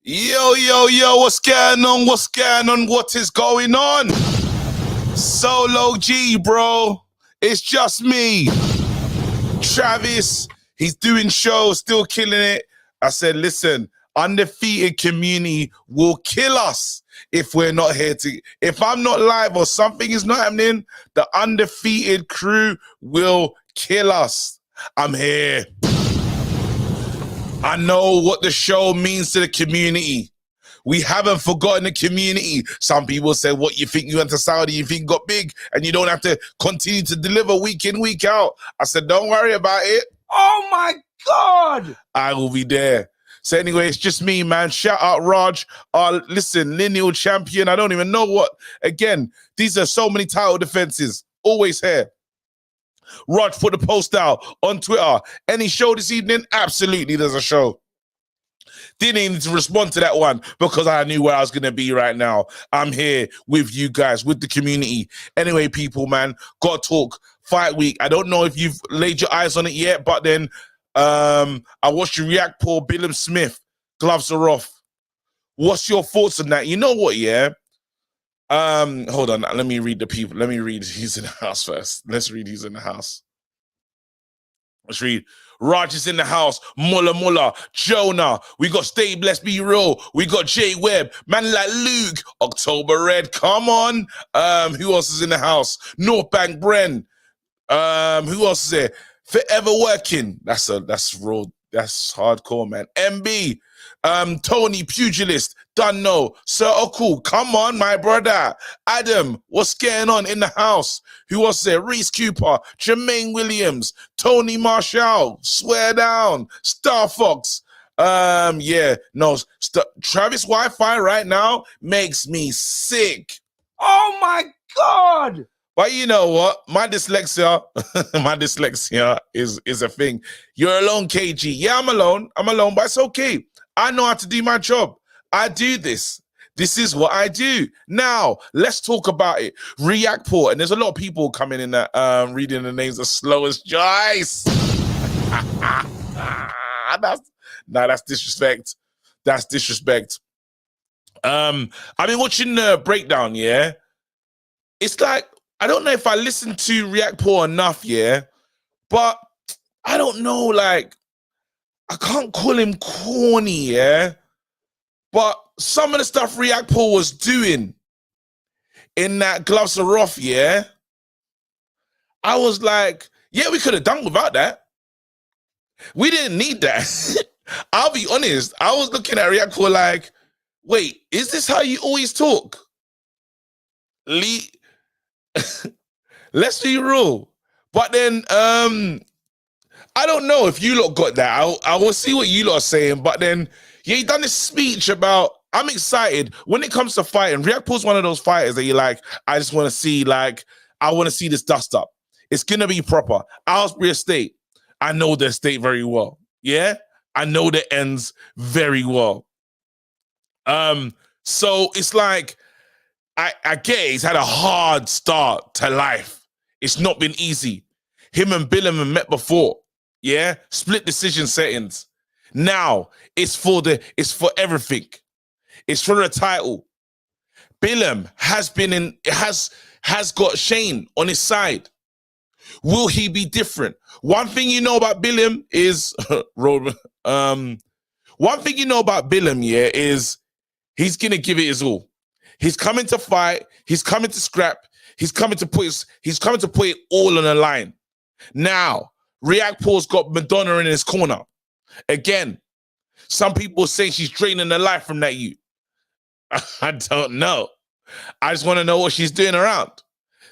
Yo, yo, yo, what's going on? What's going on? What is going on? Solo G, bro. It's just me. Travis, he's doing shows, still killing it. I said, listen, undefeated community will kill us if we're not here to. If I'm not live or something is not happening, the undefeated crew will kill us. I'm here. I know what the show means to the community. We haven't forgotten the community. Some people say, what, you think you went to Saudi, you think you got big, and you don't have to continue to deliver week in, week out. I said, don't worry about it. Oh my God. I will be there. So anyway, it's just me, man. Shout out Raj. Listen, lineal champion. I don't even know what. Again, these are so many title defenses. Always here. Raj put the post out on Twitter. Any show this evening? Absolutely, there's a show. Didn't even need to respond to that one because I knew where I was going to be right now. I'm here with you guys, with the community. Anyway, people, man, got to talk fight week. I don't know if you've laid your eyes on it yet, but then I watched your Riakporhe, Billam-Smith. Gloves are off. What's your thoughts on that? You know what, yeah? Hold on, let me read the people. Let me read who's in the house first. Let's read who's in the house. Let's read. Raj is in the house. Mulla, Jonah. We got Stay Blessed, Be Real. We got Jay Webb. Man like Luke. October Red. Come on. Who else is in the house? North Bank Bren. Who else is there? Forever Working. That's raw. That's hardcore, man. MB. Tony Pugilist. Don't know. Sir Okul, come on, my brother. Adam, what's going on in the house? Who was there? Reese Cooper, Jermaine Williams, Tony Marshall, Swear Down, Star Fox. Yeah, no, Travis Wi-Fi right now makes me sick. Oh my God. But you know what? My dyslexia, is a thing. You're alone, KG. Yeah, I'm alone, but it's okay. I know how to do my job. I do this. This is what I do. Now, let's talk about it. Riakporhe, and there's a lot of people coming in that reading the names as slow as Joyce. That's disrespect. That's disrespect. I've been watching the breakdown, yeah? It's like, I don't know if I listened to Riakporhe enough, yeah? But I don't know, like, I can't call him corny, yeah? But some of the stuff Riakporhe was doing in that Gloves Are Off, yeah, I was like, yeah, we could have done without that. We didn't need that. I'll be honest. I was looking at Riakporhe like, wait, is this how you always talk? Let's be real. But then, I don't know if you lot got that. I will see what you lot are saying, but then, yeah, he done this speech about, I'm excited. When it comes to fighting, Riakporhe's one of those fighters that you're like, I just want to see, like, I want to see this dust up. It's going to be proper. Aylesbury Estate, I know the estate very well. Yeah? I know the ends very well. So it's like, I get it. He's had a hard start to life. It's not been easy. Him and Billam have met before. Yeah? Split decision settings. Now, it's for everything. It's for the title. Billam has got Shane on his side. Will he be different? One thing you know about Billam is one thing you know about Billam, yeah, is he's gonna give it his all. He's coming to fight, he's coming to scrap, he's coming to put it all on the line. Now, Riakporhe's got Madonna in his corner. Again, some people say she's draining the life from that you. I don't know. I just want to know what she's doing around.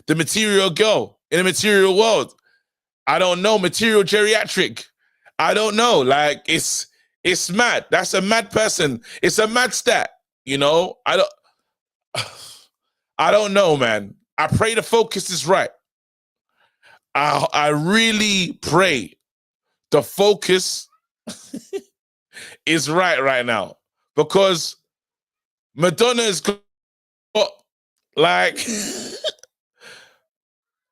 The material girl in the material world. I don't know. Material geriatric. I don't know. Like, it's mad. That's a mad person. It's a mad stat. You know? I don't know, man. I pray the focus is right. I really pray the focus is right now, because Madonna's got, like,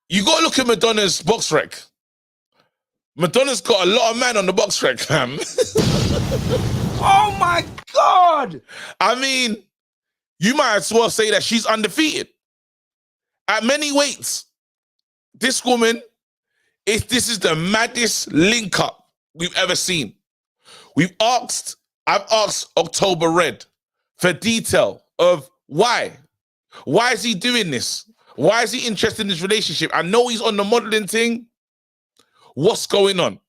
you got to look at Madonna's box rec. Madonna's got a lot of man on the box rec, fam. Oh my God. God. I mean, you might as well say that she's undefeated. At many weights, this woman, this is the maddest link up we've ever seen. I've asked October Red for detail of why. Why is he doing this? Why is he interested in this relationship? I know he's on the modeling thing. What's going on?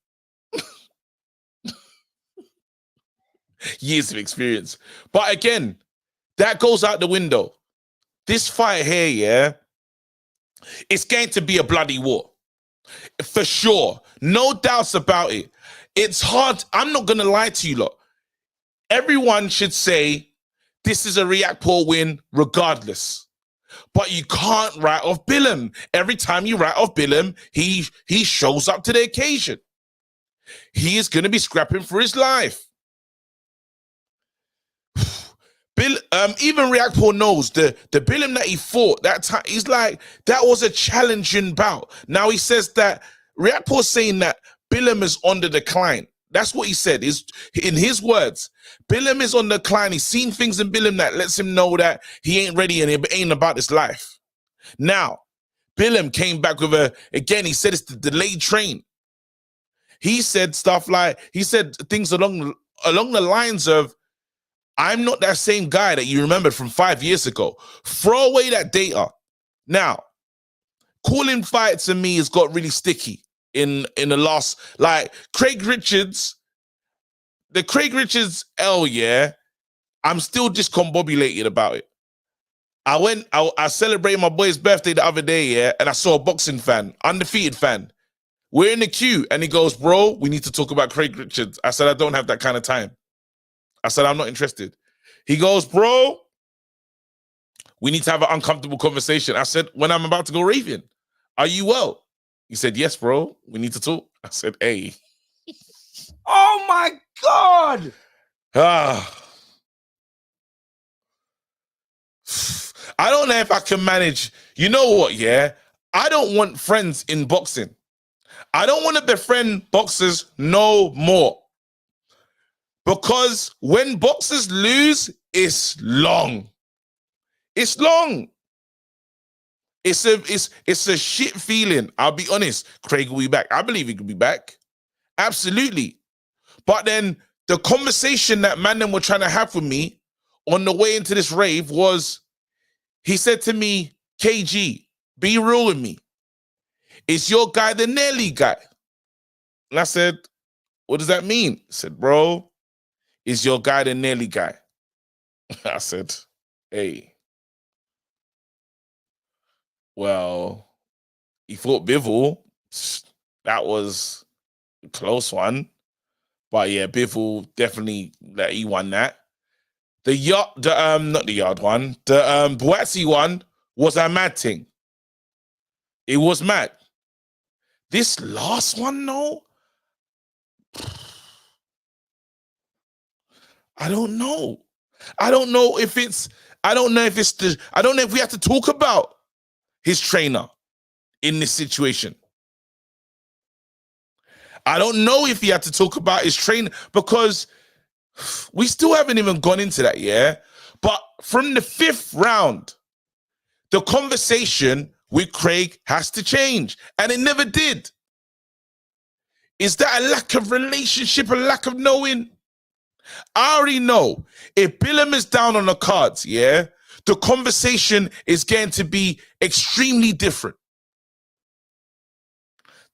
Years of experience. But again, that goes out the window. This fight here, yeah, it's going to be a bloody war. For sure. No doubts about it. It's hard. I'm not going to lie to you lot. Everyone should say this is a Riakporhe win regardless. But you can't write off Billam. Every time you write off Billam, he shows up to the occasion. He is going to be scrapping for his life. Even Riakporhe knows the Billam that he fought that time. He's like, that was a challenging bout. Now he says that Riakporhe's saying that Billam is on the decline. That's what he said. Is in his words, Billam is on the decline. He's seen things in Billam that lets him know that he ain't ready and it ain't about his life. Now, Billam came back with again, he said it's the delayed train. He said stuff like, he said things along the lines of, I'm not that same guy that you remembered from 5 years ago. Throw away that data. Now, calling fights to me has got really sticky in the last, like Craig Richards, the Craig Richards L, yeah, I'm still discombobulated about it. I celebrated my boy's birthday the other day, yeah, and I saw a boxing fan, undefeated fan. We're in the queue, and he goes, bro, we need to talk about Craig Richards. I said, I don't have that kind of time. I said, I'm not interested. He goes, bro, we need to have an uncomfortable conversation. I said, when I'm about to go raving, are you well? He said, yes, bro, we need to talk. I said, hey. Oh my God. I don't know if I can manage. You know what, yeah? I don't want friends in boxing. I don't want to befriend boxers no more. Because when boxers lose, it's long. It's long. It's a shit feeling. I'll be honest. Craig will be back. I believe he could be back. Absolutely. But then the conversation that Mandem were trying to have with me on the way into this rave was, he said to me, KG, be real with me. Is your guy the Nelly guy? And I said, what does that mean? He said, bro, is your guy the Nelly guy? I said, hey. Well, he fought Bivol. That was a close one. But yeah, Bivol definitely, he won that. Not the yard one. The Boatsy one was a mad thing. It was mad. This last one, though, I don't know. I don't know if we have to talk about his trainer in this situation. I don't know if he had to talk about his trainer because we still haven't even gone into that, yeah? But from the 5th round, the conversation with Craig has to change. And it never did. Is that a lack of relationship, a lack of knowing? I already know. If Billam is down on the cards, yeah, the conversation is going to be extremely different.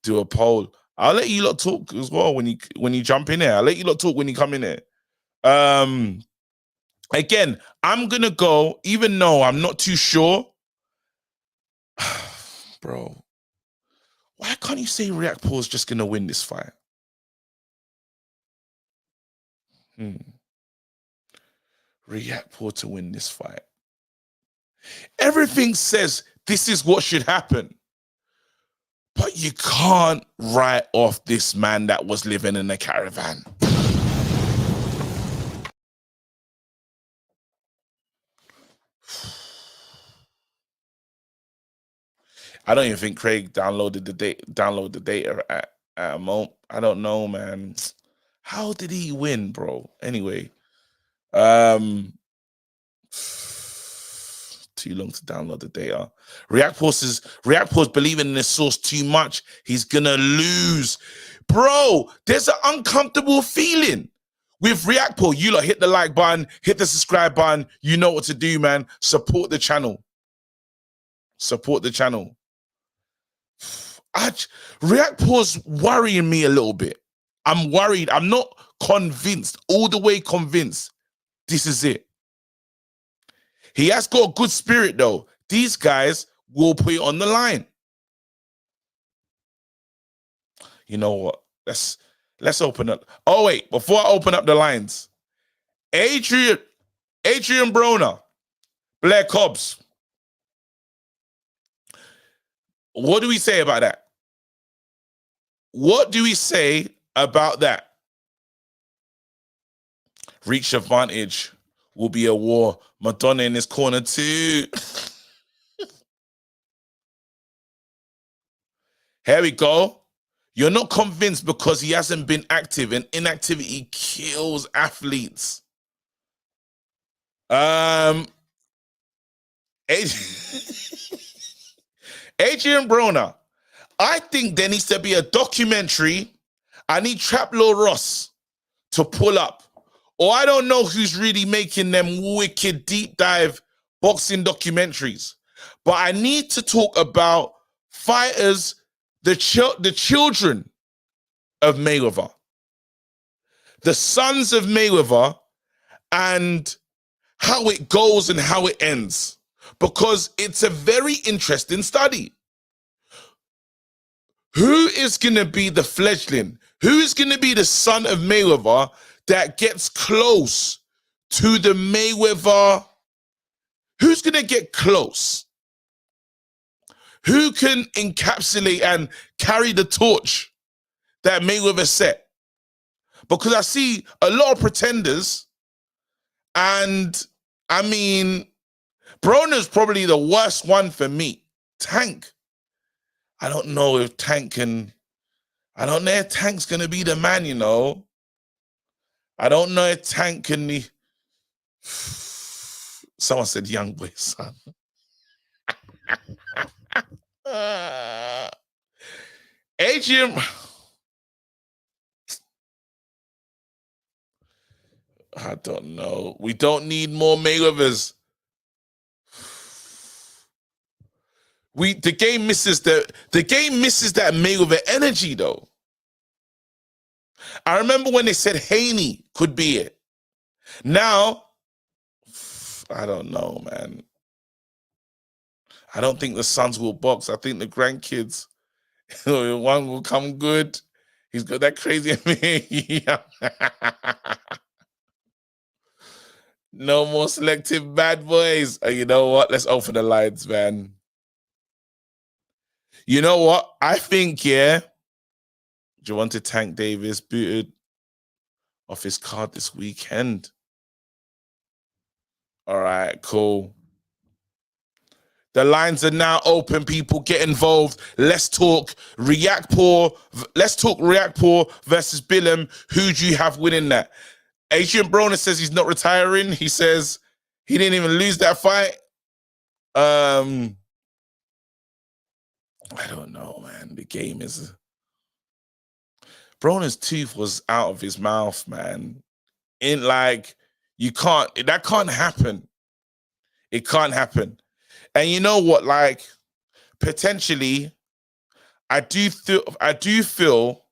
Do a poll. I'll let you lot talk as well when you jump in there. I'll let you lot talk when you come in there. Again, I'm going to go, even though I'm not too sure. Bro, why can't you say Riakporhe is just going to win this fight? Riakporhe to win this fight. Everything says this is what should happen. But you can't write off this man that was living in a caravan. I don't even think Craig downloaded the data at a moment. I don't know, man. How did he win, bro? Anyway, Too long to download the data. Riakporhe's believing in this source too much. He's gonna lose. Bro, there's an uncomfortable feeling with Riakporhe. You lot hit the like button, hit the subscribe button. You know what to do, man. Support the channel. Support the channel. Riakporhe's worrying me a little bit. I'm worried. I'm not convinced, all the way convinced. This is it. He has got a good spirit, though. These guys will put it on the line. You know what? Let's open up. Oh, wait, before I open up the lines, Adrien Broner, Blair Cobbs. What do we say about that? What do we say about that? Reach advantage will be a war. Madonna in this corner too. Here we go. You're not convinced because he hasn't been active, and inactivity kills athletes. Adrien Broner. I think there needs to be a documentary. I need Traplaw Ross to pull up. Or I don't know who's really making them wicked deep dive boxing documentaries. But I need to talk about fighters, the children of Mayweather, the sons of Mayweather, and how it goes and how it ends. Because it's a very interesting study. Who is going to be the fledgling? Who is going to be the son of Mayweather that gets close to the Mayweather? Who's going to get close? Who can encapsulate and carry the torch that Mayweather set? Because I see a lot of pretenders, and I mean, Broner's probably the worst one for me. Tank. I don't know if Tank can, I don't know if Tank's going to be the man, you know. I don't know if Tank can be. Someone said young boy son. Adrien. I don't know. We don't need more Mayweathers. The game misses that Mayweather energy, though. I remember when they said Haney could be it. Now, I don't know, man. I don't think the sons will box. I think the grandkids, one will come good. He's got that crazy. No more selective bad boys. You know what? Let's open the lines, man. You know what? I think, yeah, Gervonta Tank Davis booted off his card this weekend. All right, cool. The lines are now open. People get involved. Let's talk Riakporhe. Let's talk Riakporhe versus Billam. Who do you have winning that? Adrien Broner says he's not retiring. He says he didn't even lose that fight. I don't know, man. The game is... Broner's tooth was out of his mouth, man. That can't happen. It can't happen. And you know what? Like, potentially, I do feel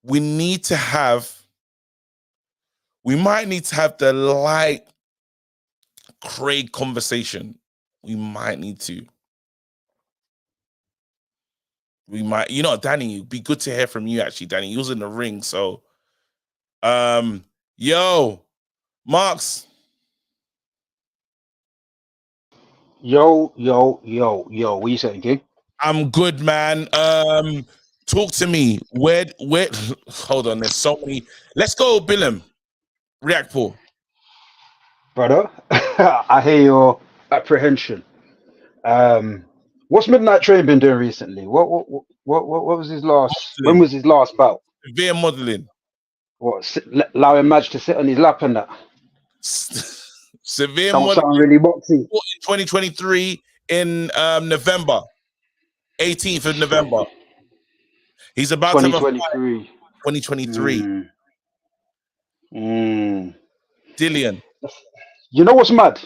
we might need to have the light Craig conversation. We might need to. We might, Danny, it'd be good to hear from you, actually, Danny. You was in the ring, so yo, Marks. Yo, what you saying, King? I'm good, man. Talk to me. Where hold on, there's so many. Let's go, Billam. Riakporhe. Brother, I hear your apprehension. What's Midnight Train been doing recently? What was his last? Modeling. When was his last bout? Severe modeling. What? Allowing Madge to sit on his lap and that. severe Don't moderate sound really boxy. in 2023 in November, 18th of November. He's about to have a fight. 2023. 2023. Dillian. You know what's mad?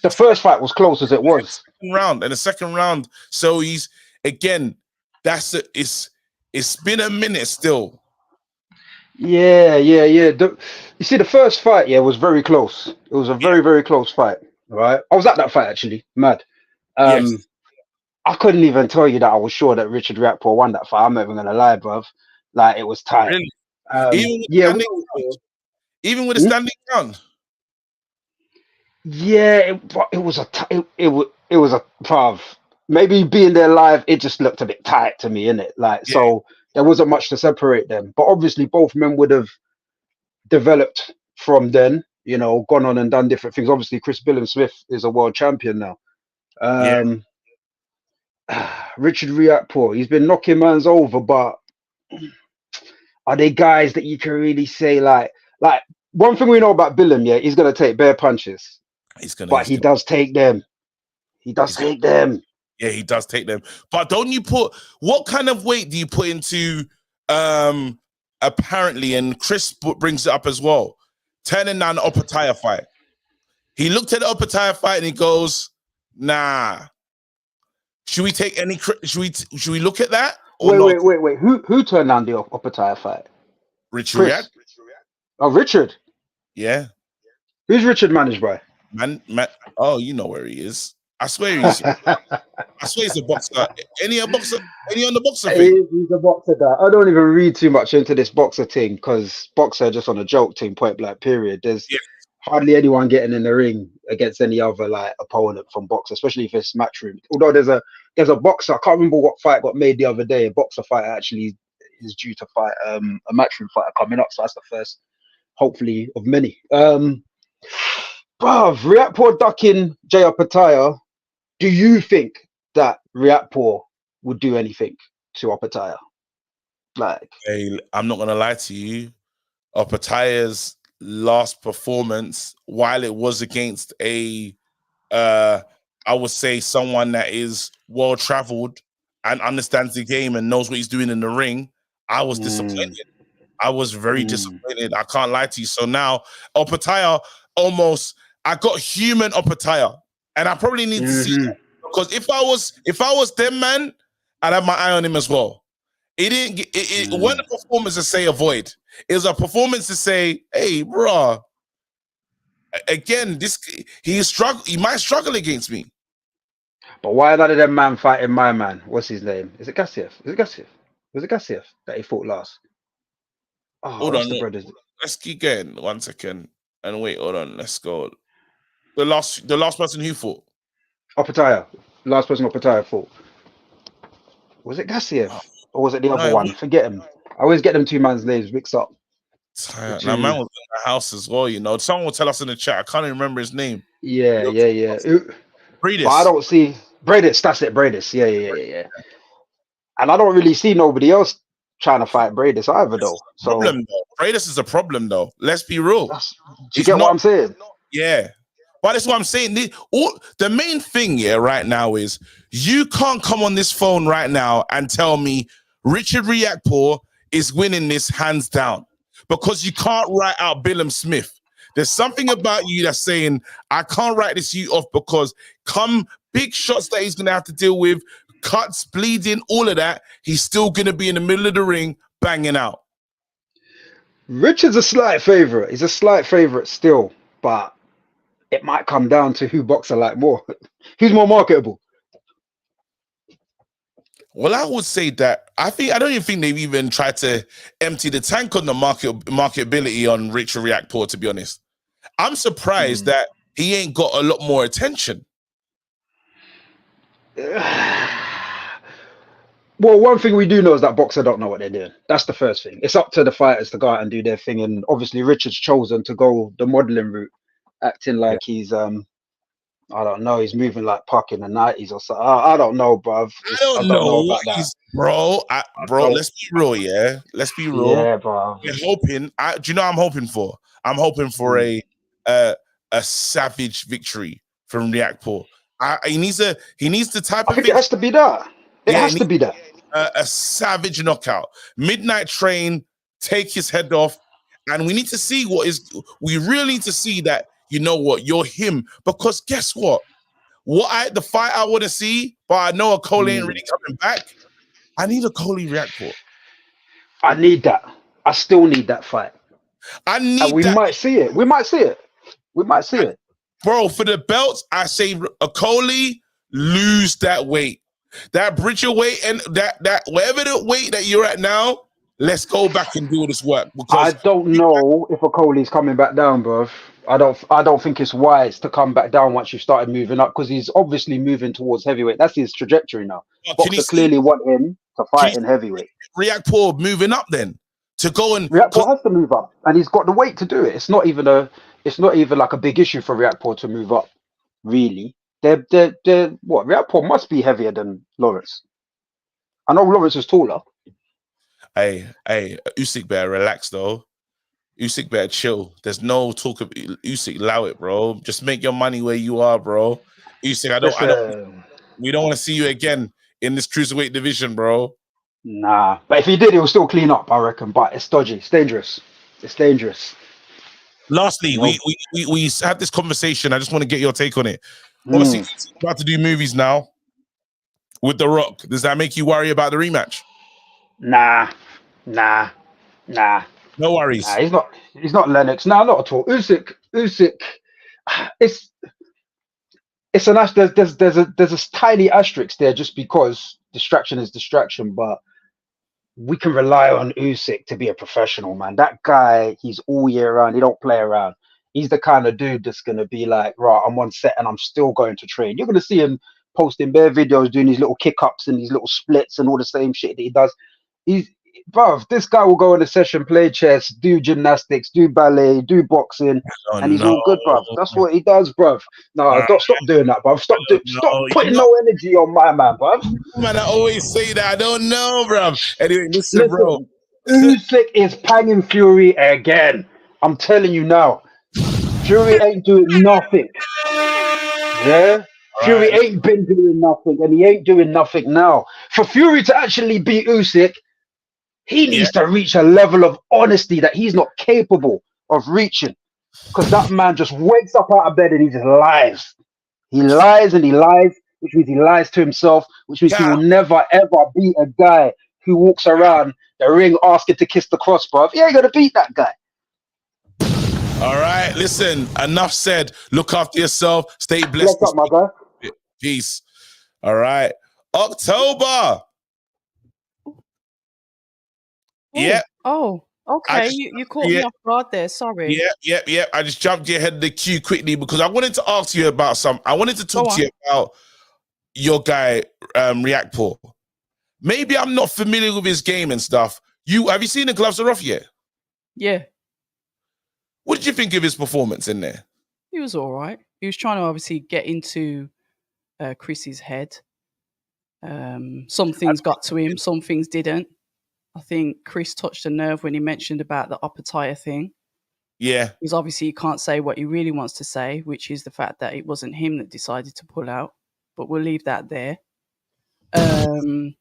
The first fight was close as it was. And the second round. So he's again. It's been a minute still. Yeah. You see, the first fight, was very close. It was a very close fight. Right, I was at that fight actually. Mad. Yes. I couldn't even tell you that I was sure that Richard Riakporhe won that fight. I'm not even gonna lie, bruv. Like, it was tight. Really? Even with the standing count. Yeah, it was a bruv. Maybe being there live, it just looked a bit tight to me, innit? Like, so there wasn't much to separate them. But obviously, both men would have developed from then. You know, gone on and done different things. Obviously, Chris Billam-Smith is a world champion now. Richard Riakporhe, he's been knocking mans over, but are they guys that you can really say like one thing we know about Billam, he's gonna take bare punches. He does take them. He does take them. Yeah, he does take them. But don't you what kind of weight do you put into apparently, and Chris brings it up as well, turning down the Opataya fight? He looked at the Opataya fight and he goes, nah. Should we take any? Should we look at that? Or wait. Who turned down the Opataya fight? Richard. Oh, Richard. Yeah. Who's Richard managed by? Man. Oh, you know where he is. I swear he's. I swear he's a boxer. Any on the boxer thing? He's a boxer. I don't even read too much into this boxer thing because boxer just on a joke team. Point blank. Period. There's hardly anyone getting in the ring against any other like opponent from boxer, especially if it's matchroom. Although there's a boxer, I can't remember what fight got made the other day. A boxer fight actually is due to fight a matchroom fighter coming up, so that's the first, hopefully, of many. Bruv, Riakporhe ducking Jay Opataya. Do you think that Riakporhe would do anything to Opataya? Like, hey, I'm not gonna lie to you, Opataya's last performance, while it was against I would say someone that is well traveled and understands the game and knows what he's doing in the ring, I was disappointed. I was very disappointed. I can't lie to you. So now Opataya I got human Opataya, and I probably need to see that, because if I was them, man, I'd have my eye on him as well. It wasn't a performance to say avoid. It was a performance to say, hey, bro, again, he might struggle against me. But why none of them man fighting my man? What's his name? Is it Gassiev? Was it Gassiev that he fought last? Oh, hold on. Let's keep going 1 second. And wait, hold on. Let's go. The last person who fought? Opataya. Last person Opataya fought. Was it Gassiev? Or was it the other one? Forget him. I always get them two man's names mixed up. Now, man was in the house as well, you know. Someone will tell us in the chat. I can't even remember his name. Yeah. Bradis. But I don't see Bradis. That's it, Bradis. Yeah. And I don't really see nobody else trying to fight Bradis either, though. Bradis is a problem, though. Let's be real. Do you get what I'm saying? Yeah. But that's what I'm saying. The main thing here right now is you can't come on this phone right now and tell me Richard Riakporhe is winning this hands down, because you can't write out Billam-Smith. There's something about you that's saying, I can't write this you off, because come big shots that he's going to have to deal with, cuts, bleeding, all of that, he's still going to be in the middle of the ring banging out. Richard's a slight favorite. He's a slight favorite still, but it might come down to who boxer like more. Who's more marketable? Well, I would say that I don't even think they've even tried to empty the tank on the marketability on Richard Riakporhe, to be honest. I'm surprised that he ain't got a lot more attention. Well, one thing we do know is that boxers don't know what they're doing. That's the first thing. It's up to the fighters to go out and do their thing. And obviously Richard's chosen to go the modeling route, acting like he's I don't know, he's moving like Puck in the 90s or something. I don't know, bruv. I don't know about that. Bro, let's be real, yeah? Let's be real. Yeah, bro. We're hoping. Do you know what I'm hoping for? I'm hoping for a a savage victory from Riakporhe. He needs the type I of think victory. it has to be that. It Yeah, has to be that. A savage knockout. Midnight Train, take his head off. And we need to see we really need to see that, you know what, you're him. Because guess what? The fight I want to see, but I know a Cole ain't really coming back. I need a Coley Riakporhe. I need that. I still need that fight. I And need we that. might see it. We might see it. We might see it. Bro, for the belts, I say a Coley, lose that weight. That Bridger weight and that whatever the weight that you're at now, let's go back and do this work. I Because don't know if Okoli's coming back down, bro. I don't think it's wise to come back down once you started moving up, because he's obviously moving towards heavyweight. That's his trajectory now. can you Boxer see clearly want him to can fight you in heavyweight. Riakporhe moving up then to go and Riakporhe has to move up, and he's got the weight to do it. It's not even like a big issue for Riakporhe to move up. Really, they're what? Riakporhe must be heavier than Lawrence. I know Lawrence is taller. hey, Usyk better relax though. Usyk better chill. There's no talk of Usyk, allow it, bro. Just make your money where you are, bro. Usyk, we don't want to see you again in this cruiserweight division, bro. Nah, but if he did, he'll still clean up, I reckon. But it's dodgy. It's dangerous. It's dangerous. Lastly, You know? we had this conversation. I just want to get your take on it. Obviously, he's about to do movies now with The Rock. Does that make you worry about the rematch? Nah. No worries. Nah, he's not Lennox. Nah, not at all. Usyk. It's an there's a tiny asterisk there just because distraction is distraction, but we can rely on Usyk to be a professional, man. That guy, he's all year round. He don't play around. He's the kind of dude that's gonna be like, right, I'm on set and I'm still going to train. You're gonna see him posting bare videos, doing these little kick ups and these little splits and all the same shit that he does. Bruv, this guy will go in a session, play chess, do gymnastics, do ballet, do boxing, and he's all good, bruv. That's what he does, bruv. No, don't stop doing that, bruv. Stop putting no energy on my man, bruv. Man, I always say that. I don't know, bruv. Anyway, listen, bro. Usyk is panging Fury again. I'm telling you now. Fury ain't doing nothing. Yeah? Fury ain't been doing nothing, and he ain't doing nothing now. For Fury to actually beat Usyk, he needs to reach a level of honesty that he's not capable of reaching. Because that man just wakes up out of bed and he just lies. He lies and he lies, which means he lies to himself, which means he will never, ever beat a guy who walks around the ring asking to kiss the cross, bruv. He ain't going to beat that guy. All right, listen, enough said. Look after yourself. Stay blessed. Bless up, my guy. Peace. All right. October. Yeah. Oh, okay. You caught me off guard there. Sorry. Yeah. I just jumped you ahead of the queue quickly because I wanted to ask you about I wanted to talk to you about your guy, Riakporhe. Maybe I'm not familiar with his game and stuff. Have you seen the Gloves Are Off yet? Yeah. What did you think of his performance in there? He was all right. He was trying to obviously get into Chris's head. Some things got to him, some things didn't. I think Chris touched a nerve when he mentioned about the upper tire thing. Yeah. Because obviously he can't say what he really wants to say, which is the fact that it wasn't him that decided to pull out. But we'll leave that there. The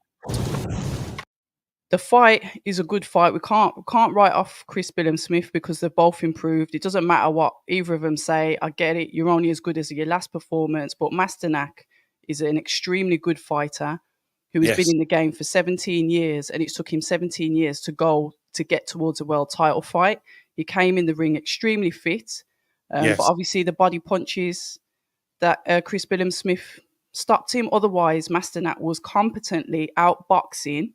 fight is a good fight. We can't write off Chris Billam-Smith because they've both improved. It doesn't matter what either of them say. I get it. You're only as good as your last performance. But Masternak is an extremely good fighter who has been in the game for 17 years, and it took him 17 years to get towards a world title fight. He came in the ring extremely fit, but obviously the body punches that Chris Billam-Smith stopped him. Otherwise, Masternak was competently outboxing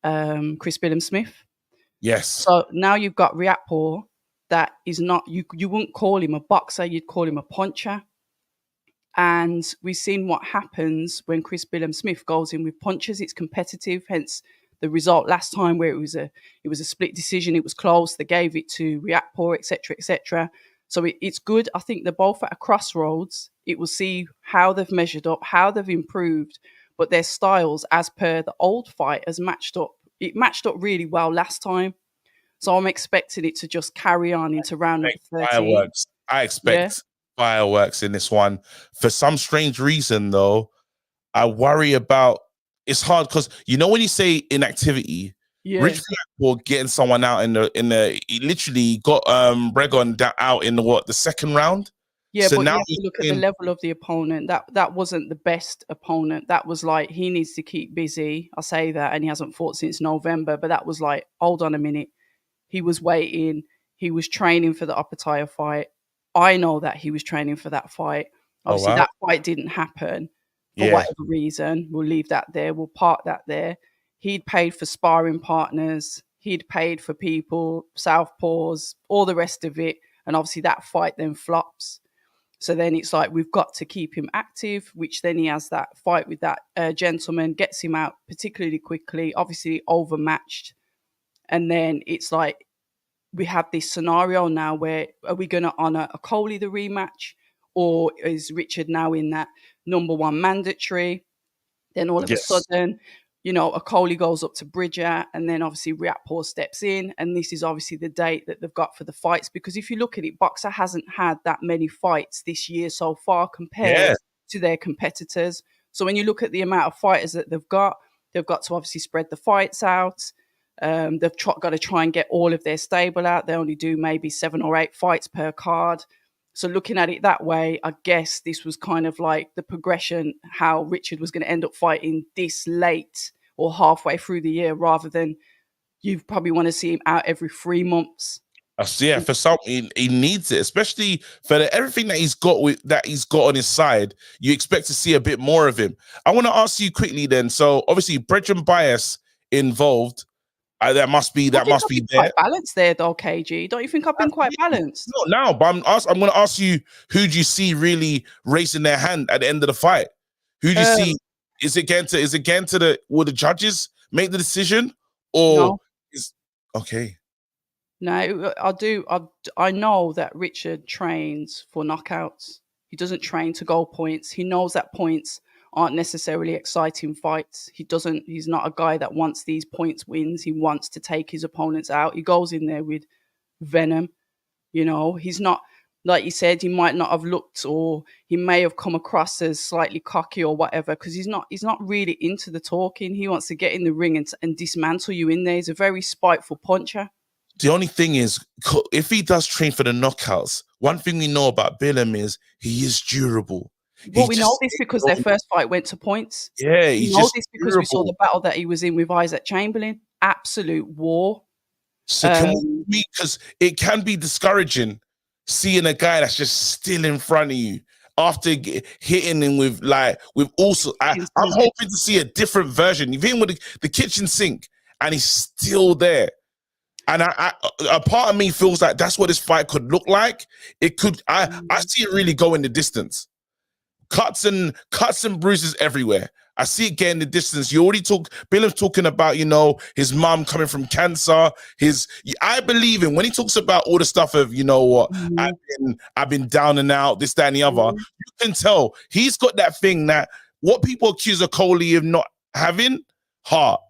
Chris Billam-Smith. Yes. So now you've got Riakporhe that is not, you wouldn't call him a boxer, you'd call him a puncher. And we've seen what happens when Chris Billam-Smith goes in with punches. It's competitive, hence the result last time where it was a split decision. It was close. They gave it to Riakporhe, etc., etc. So it's good. I think they're both at a crossroads. It will see how they've measured up, how they've improved, but their styles, as per the old fight, has matched up. It matched up really well last time. So I'm expecting it to just carry on into round number 13. I expect fireworks in this one. For some strange reason, though, I worry about. It's hard because when you say inactivity, Rich Riakporhe getting someone out in the he literally got Bregon out in the second round. Yeah, so but now you have to look at the level of the opponent. That wasn't the best opponent. That was like, he needs to keep busy. I say that, and he hasn't fought since November. But that was like, hold on a minute. He was waiting. He was training for the Opetaia fight. I know that he was training for that fight. Obviously, that fight didn't happen for whatever reason. We'll leave that there. We'll park that there. He'd paid for sparring partners. He'd paid for people, southpaws, all the rest of it. And obviously that fight then flops. So then it's like, we've got to keep him active, which then he has that fight with that gentleman, gets him out particularly quickly, obviously overmatched. And then it's like, we have this scenario now where, are we going to honour a Coley the rematch? Or is Richard now in that number one mandatory? Then all of a sudden, a Coley goes up to Bridger, and then obviously Riakporhe steps in, and this is obviously the date that they've got for the fights. Because if you look at it, Boxer hasn't had that many fights this year so far compared to their competitors. So when you look at the amount of fighters that they've got to obviously spread the fights out. They've got to try and get all of their stable out. They only do maybe 7 or 8 fights per card. So looking at it that way, I guess this was kind of like the progression, how Richard was going to end up fighting this late or halfway through the year, rather than you probably want to see him out every 3 months. For some, he needs it, especially for everything that he's got on his side. You expect to see a bit more of him. I want to ask you quickly then. So obviously, Bredran bias involved. That must be there. Quite balanced there, though, KG. Don't you think I've been quite balanced? No, but I'm going to ask you, who do you see really raising their hand at the end of the fight? Who do you see? Is it getting to will the judges make the decision, or okay? No, I do. I know that Richard trains for knockouts. He doesn't train to goal points. He knows that points aren't necessarily exciting fights. He's not a guy that wants these points wins. He wants to take his opponents out. He goes in there with venom. He's not, like you said, he might not have looked, or he may have come across as slightly cocky or whatever, because he's not really into the talking. He wants to get in the ring and dismantle you in there. He's a very spiteful puncher. The only thing is, if he does train for the knockouts, one thing we know about Billam is he is durable. Well, we know this because their first fight went to points. Yeah, we know this because we saw the battle that he was in with Isaac Chamberlain. Absolute war. So can we, because it can be discouraging seeing a guy that's just still in front of you after hitting him with also. I'm hoping to see a different version. You've hit him with the kitchen sink, and he's still there. And a part of me feels like that's what this fight could look like. It could. I see it really go in the distance. Cuts and bruises everywhere. I see it getting the distance. Billam's talking about, his mum coming from cancer. I believe him when he talks about all the stuff of, I've been down and out, this, that, and the other. You can tell he's got that thing that what people accuse of Coley of not having, heart.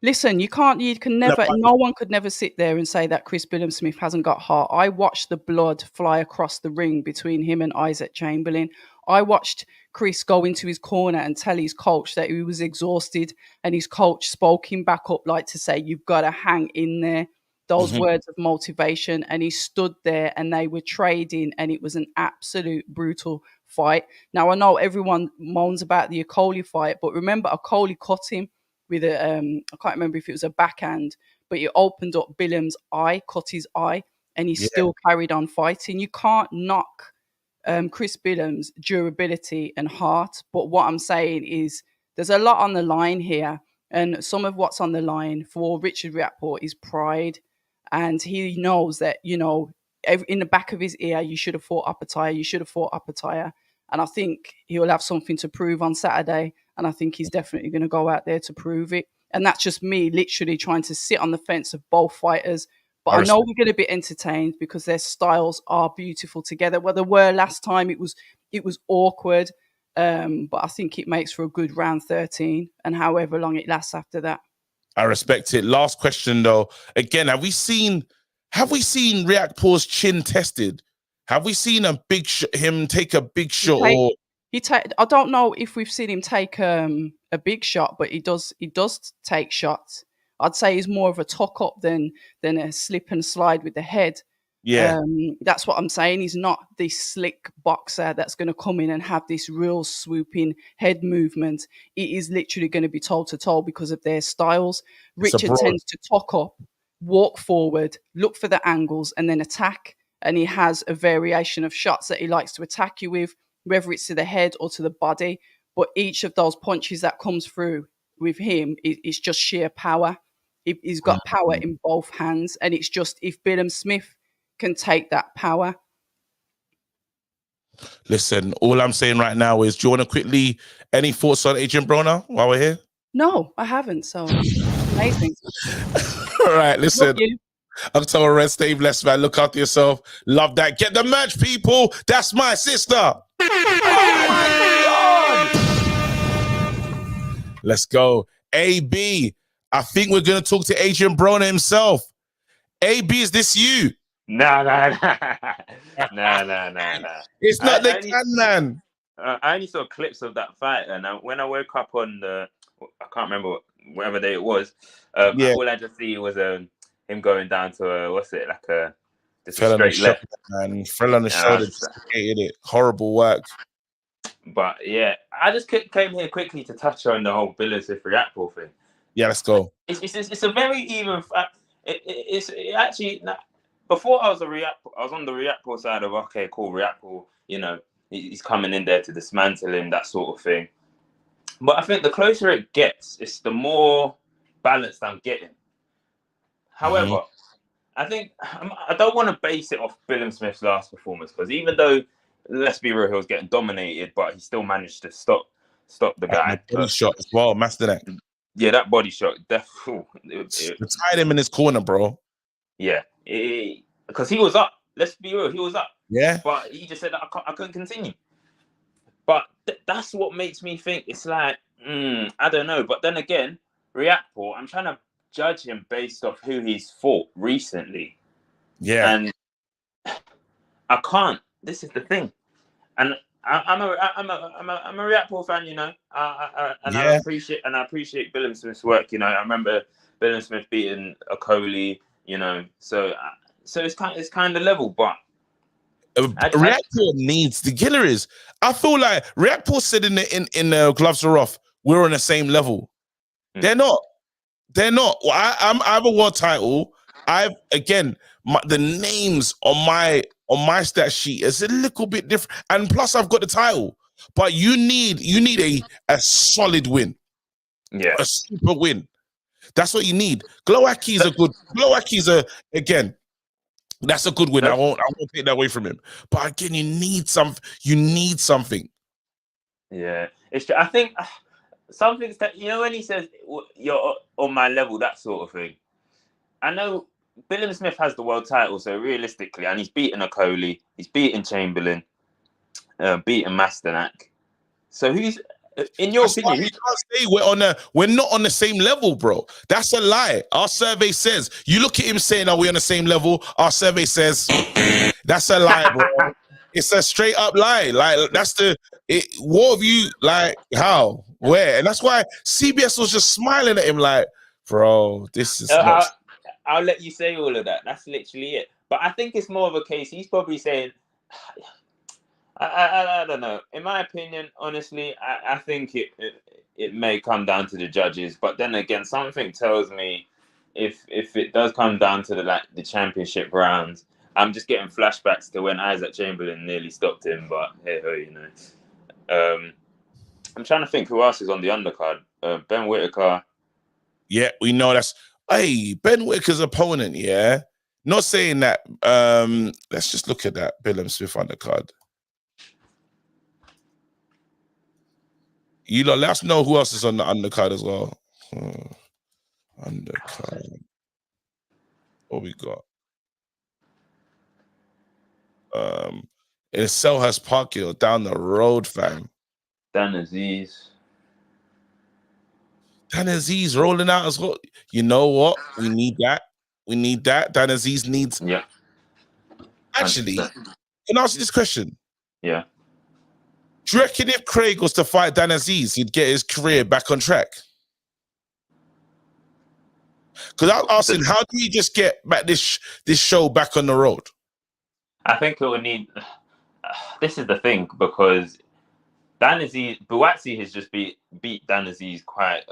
Listen, you can never, no one could never sit there and say that Chris Billam-Smith hasn't got heart. I watched the blood fly across the ring between him and Isaac Chamberlain. I watched Chris go into his corner and tell his coach that he was exhausted, and his coach spoke him back up to say, you've got to hang in there. Those words of motivation. And he stood there and they were trading, and it was an absolute brutal fight. Now, I know everyone moans about the Okoli fight, but remember, Okoli cut him with I can't remember if it was a backhand, but it opened up Billam's eye, cut his eye, and he still carried on fighting. You can't knock Chris Billam's durability and heart, but what I'm saying is there's a lot on the line here, and some of what's on the line for Richard Riakporhe is pride, and he knows that, in the back of his ear, you should have fought Opetaia, and I think he'll have something to prove on Saturday. And I think he's definitely going to go out there to prove it. And that's just me literally trying to sit on the fence of both fighters. But I know we're going to be entertained because their styles are beautiful together. Well, they were last time. It was awkward. But I think it makes for a good round 13 and however long it lasts after that. I respect it. Last question, though. Again, have we seen Riakporhe's chin tested? Have we seen him take a big shot? I don't know if we've seen him take a big shot, but he does take shots. I'd say he's more of a tuck up than a slip and slide with the head. Yeah. That's what I'm saying. He's not this slick boxer that's going to come in and have this real swooping head movement. It is literally going to be toe to toe because of their styles. Richard tends to tuck up, walk forward, look for the angles, and then attack. And he has a variation of shots that he likes to attack you with, whether it's to the head or to the body. But each of those punches that comes through with him is just sheer power. He's got power in both hands. And it's just, if Billam-Smith can take that power. Listen, all I'm saying right now is, do you want to quickly, any thoughts on Adrien Broner while we're here? No, I haven't. So amazing. All right, listen. October Rest, stay blessed, man. Look after yourself. Love that. Get the merch, people. That's my sister. Oh my God. Let's go. AB, I think we're going to talk to Adrien Broner himself. AB, is this you? Nah. It's not man. I only saw clips of that fight, and when I woke up on I can't remember whatever day it was. All I just see was him going down to a straight left, man. Fell on the shoulder, dislocated it. Horrible work. But yeah, I just came here quickly to touch on the whole Billam-Smith Riakporhe thing. Yeah, let's go. It's a very even fact. It actually, before I was on the Riakporhe side of, okay, cool, Riakporhe, you know, he's coming in there to dismantle him, that sort of thing. But I think the closer it gets, it's the more balanced I'm getting. However, I think I don't want to base it off Billam-Smith's last performance, because even though, let's be real, he was getting dominated, but he still managed to stop the guy. Body shot as well, mastered that. Yeah, that body shot, definitely. It tied him in his corner, bro. Yeah, because he was up. Let's be real, he was up. Yeah. But he just said that I couldn't continue. But that's what makes me think it's like, I don't know. But then again, Riakporhe, I'm trying to judge him based off who he's fought recently. Yeah. And I can't. This is the thing. And I'm a Riakporhe fan, you know. I appreciate Billam-Smith's work. You know, I remember Billam-Smith beating Okoli. You know, so it's kind of level, but Riakporhe needs the killer is. I feel like Riakporhe said in the Gloves Are Off, we're on the same level. They're not. Well, I have a world title. The names on my stat sheet is a little bit different, and plus I've got the title. But you need a solid win. Yeah, a super win. That's what you need. Glowaki's again. That's a good win. I won't take that away from him. But again, you need something. Yeah, I think something that, you know, when he says you're on my level, that sort of thing. I know Billam-Smith has the world title, so realistically, and he's beaten Okoli, he's beaten Chamberlain, beaten Masternak. So who's, in your opinion, you can't say we're not on the same level, bro. That's a lie. Our survey says, you look at him saying, "Are we on the same level?" Our survey says that's a lie, bro. It's a straight up lie. Like, what have you, like, how, where? And that's why CBS was just smiling at him like, bro, this is I'll let you say all of that. That's literally it. But I think it's more of a case, he's probably saying, I don't know. In my opinion, honestly, I think it may come down to the judges. But then again, something tells me if it does come down to the championship rounds, I'm just getting flashbacks to when Isaac Chamberlain nearly stopped him. But hey ho, you know. I'm trying to think who else is on the undercard. Ben Whittaker. Yeah, we know that's. Hey, Ben Whittaker's opponent. Yeah, not saying that. Let's just look at that Billam-Smith undercard. You know, let us know who else is on the undercard as well. Undercard. What we got? It's Selhurst Park, down the road, fam. Dan Aziz. Dan Aziz rolling out as well. You know what? We need that. Dan Aziz needs. Yeah. Actually, Can I ask you this question? Yeah. Do you reckon if Craig was to fight Dan Aziz, he'd get his career back on track? Because I was asking, how do you just get back this show back on the road? I think it would need. This is the thing, because Dan Aziz, Buatsi has just beat Dan Aziz quite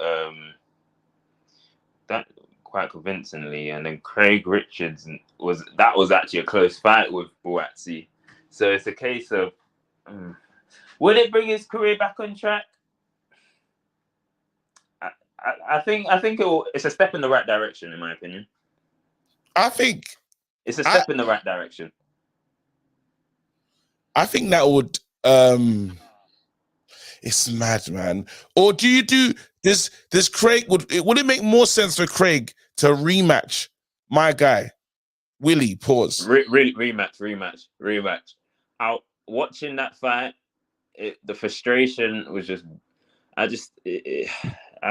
convincingly, and then Craig Richards was actually a close fight with Buatsi. So it's a case of, will it bring his career back on track? I think it's a step in the right direction, in my opinion. I think it's a step in the right direction. I think that would it's mad, man. Or does Craig would it make more sense for Craig to rematch my guy Willie? Pause. Rematch. Out watching that fight, the frustration was just. I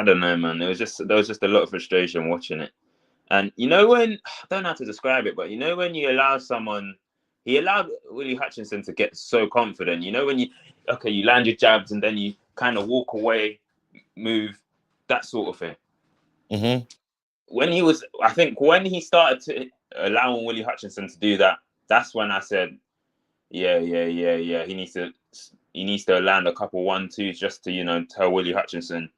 don't know, man. There was just a lot of frustration watching it, and when I don't know how to describe it, but when you allow someone. He allowed Willie Hutchinson to get so confident. When you land your jabs and then you kind of walk away, move, that sort of thing. Mm-hmm. When he started to allowing Willie Hutchinson to do that, that's when I said, yeah. He needs to land a couple 1-2s just to tell Willie Hutchinson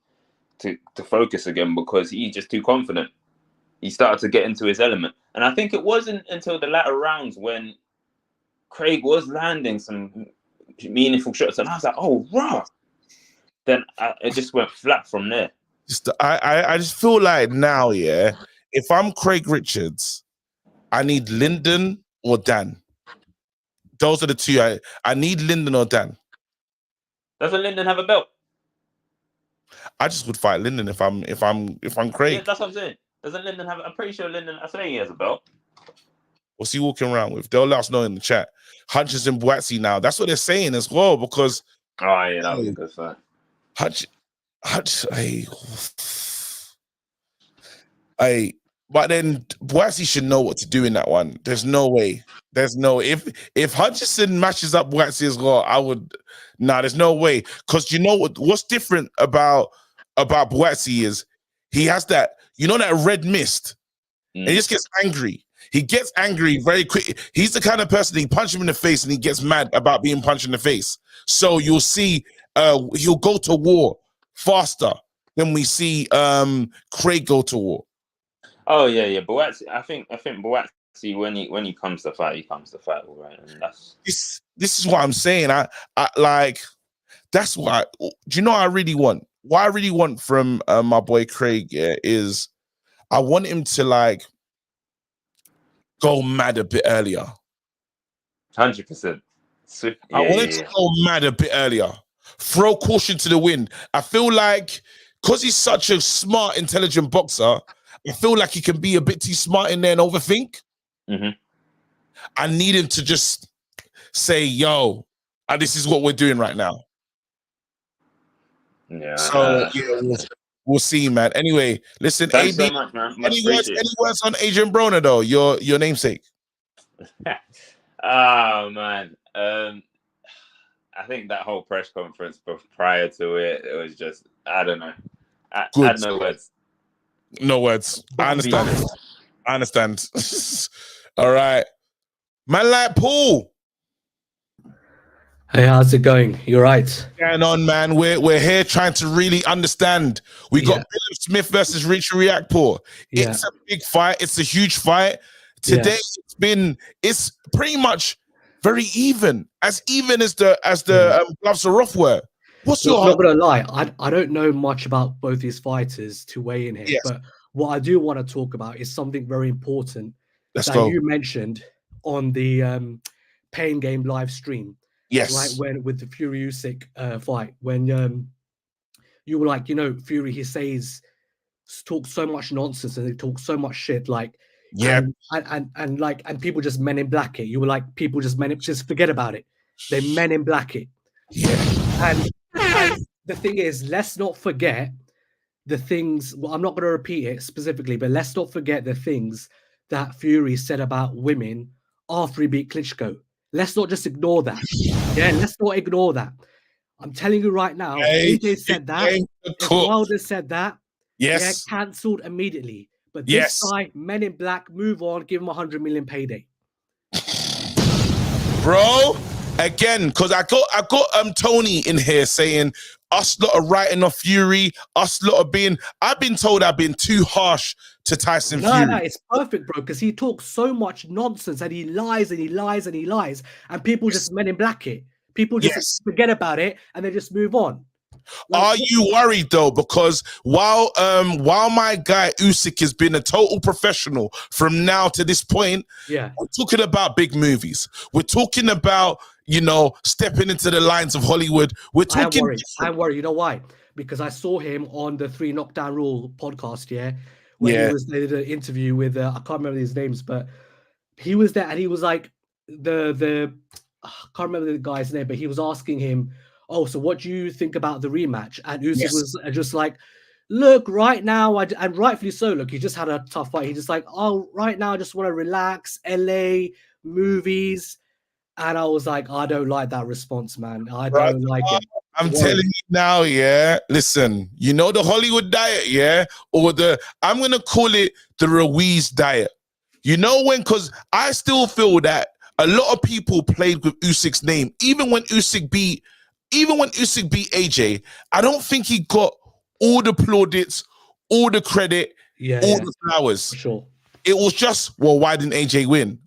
to focus again, because he's just too confident. He started to get into his element, and I think it wasn't until the latter rounds when Craig was landing some meaningful shots, and I was like, "Oh, raw!" Then it just went flat from there. I just feel like now, if I'm Craig Richards, I need Lyndon or Dan. Those are the two. I need Lyndon or Dan. Doesn't Lyndon have a belt? I just would fight Lyndon if I'm Craig. Yeah, that's what I'm saying. Doesn't Lyndon have? I'm pretty sure Lyndon. I'm saying he has a belt. What's he walking around with? They'll let us know in the chat. Hutchinson Buatsi now. That's what they're saying as well, because that was a good fight. But then Buatsi should know what to do in that one. There's no way. If Hutchinson matches up Buatsi as well, there's no way. Because what's different about Buatsi is he has that red mist. And he just gets angry. He gets angry very quick. He's the kind of person, he punch him in the face and he gets mad about being punched in the face. So you'll see he'll go to war faster than we see Craig go to war. Oh yeah. Buatsi, I think Buatsi, when he comes to fight, all right. And that's this is what I'm saying. I like, that's why. Do you know what I really want? What I really want from my boy Craig is I want him to go mad a bit earlier. 100%. I want him to go mad a bit earlier. Throw caution to the wind. I feel like because he's such a smart, intelligent boxer, I feel like he can be a bit too smart in there and overthink. Mm-hmm. I need him to just say, yo, this is what we're doing right now. Yeah. So we'll see, man. Anyway, listen, thanks AB, so much, man. any words on Adrien Broner though? Your namesake. Oh man. I think that whole press conference prior to it was just, I don't know. I had no words. No words. I understand. All right. Man like Paul. Hey, how's it going? You're right. Going on, man. We're here trying to really understand. We got Billam-Smith versus Riakporhe. It's a big fight. It's a huge fight. Today it's pretty much very even as the gloves are off were. What's your? I'm not gonna lie. I don't know much about both these fighters to weigh in here, but what I do want to talk about is something very important you mentioned on the Pain Game live stream. Yes. Right, with the Fury Usyk fight, when you were like, Fury, he talks so much nonsense and he talks so much shit, and people just men in black it. You were like, people just forget about it. They men in black it. And the thing is, let's not forget the things. Well, I'm not going to repeat it specifically, but let's not forget the things that Fury said about women after he beat Klitschko. Let's not just ignore that. Yeah, let's not ignore that. I'm telling you right now, AJ said that. If Wilder said that, yeah, cancelled immediately. But this guy, Men in Black, move on, give him 100 million payday. Bro, again, because I got Tony in here saying us lot are writing off Fury, us lot are being, I've been told I've been too harsh to Tyson Fury. No, it's perfect, bro, because he talks so much nonsense and he lies and he lies and he lies, and people just Men in Black it. People just forget about it and they just move on. Like, are you worried though? Because while my guy Usyk has been a total professional from now to this point, we're talking about big movies. We're talking about, you know, stepping into the lines of Hollywood. We're talking. I'm worried. You know why? Because I saw him on the 3 Knockdown Rule podcast. When they did an interview with I can't remember his names, but he was there and he was like I can't remember the guy's name, but he was asking him, oh, so what do you think about the rematch? And Usyk was just like, look, right now, and rightfully so, look, he just had a tough fight. He's just like, oh, right now, I just want to relax, LA, movies. And I was like, I don't like that response, man. I don't like it. I'm telling you now, listen, you know the Hollywood diet, or I'm going to call it the Ruiz diet. You know when, because I still feel that a lot of people played with Usyk's name, even when Usyk beat AJ, I don't think he got all the plaudits, all the credit, all the flowers. Sure. It was just, well, why didn't AJ win?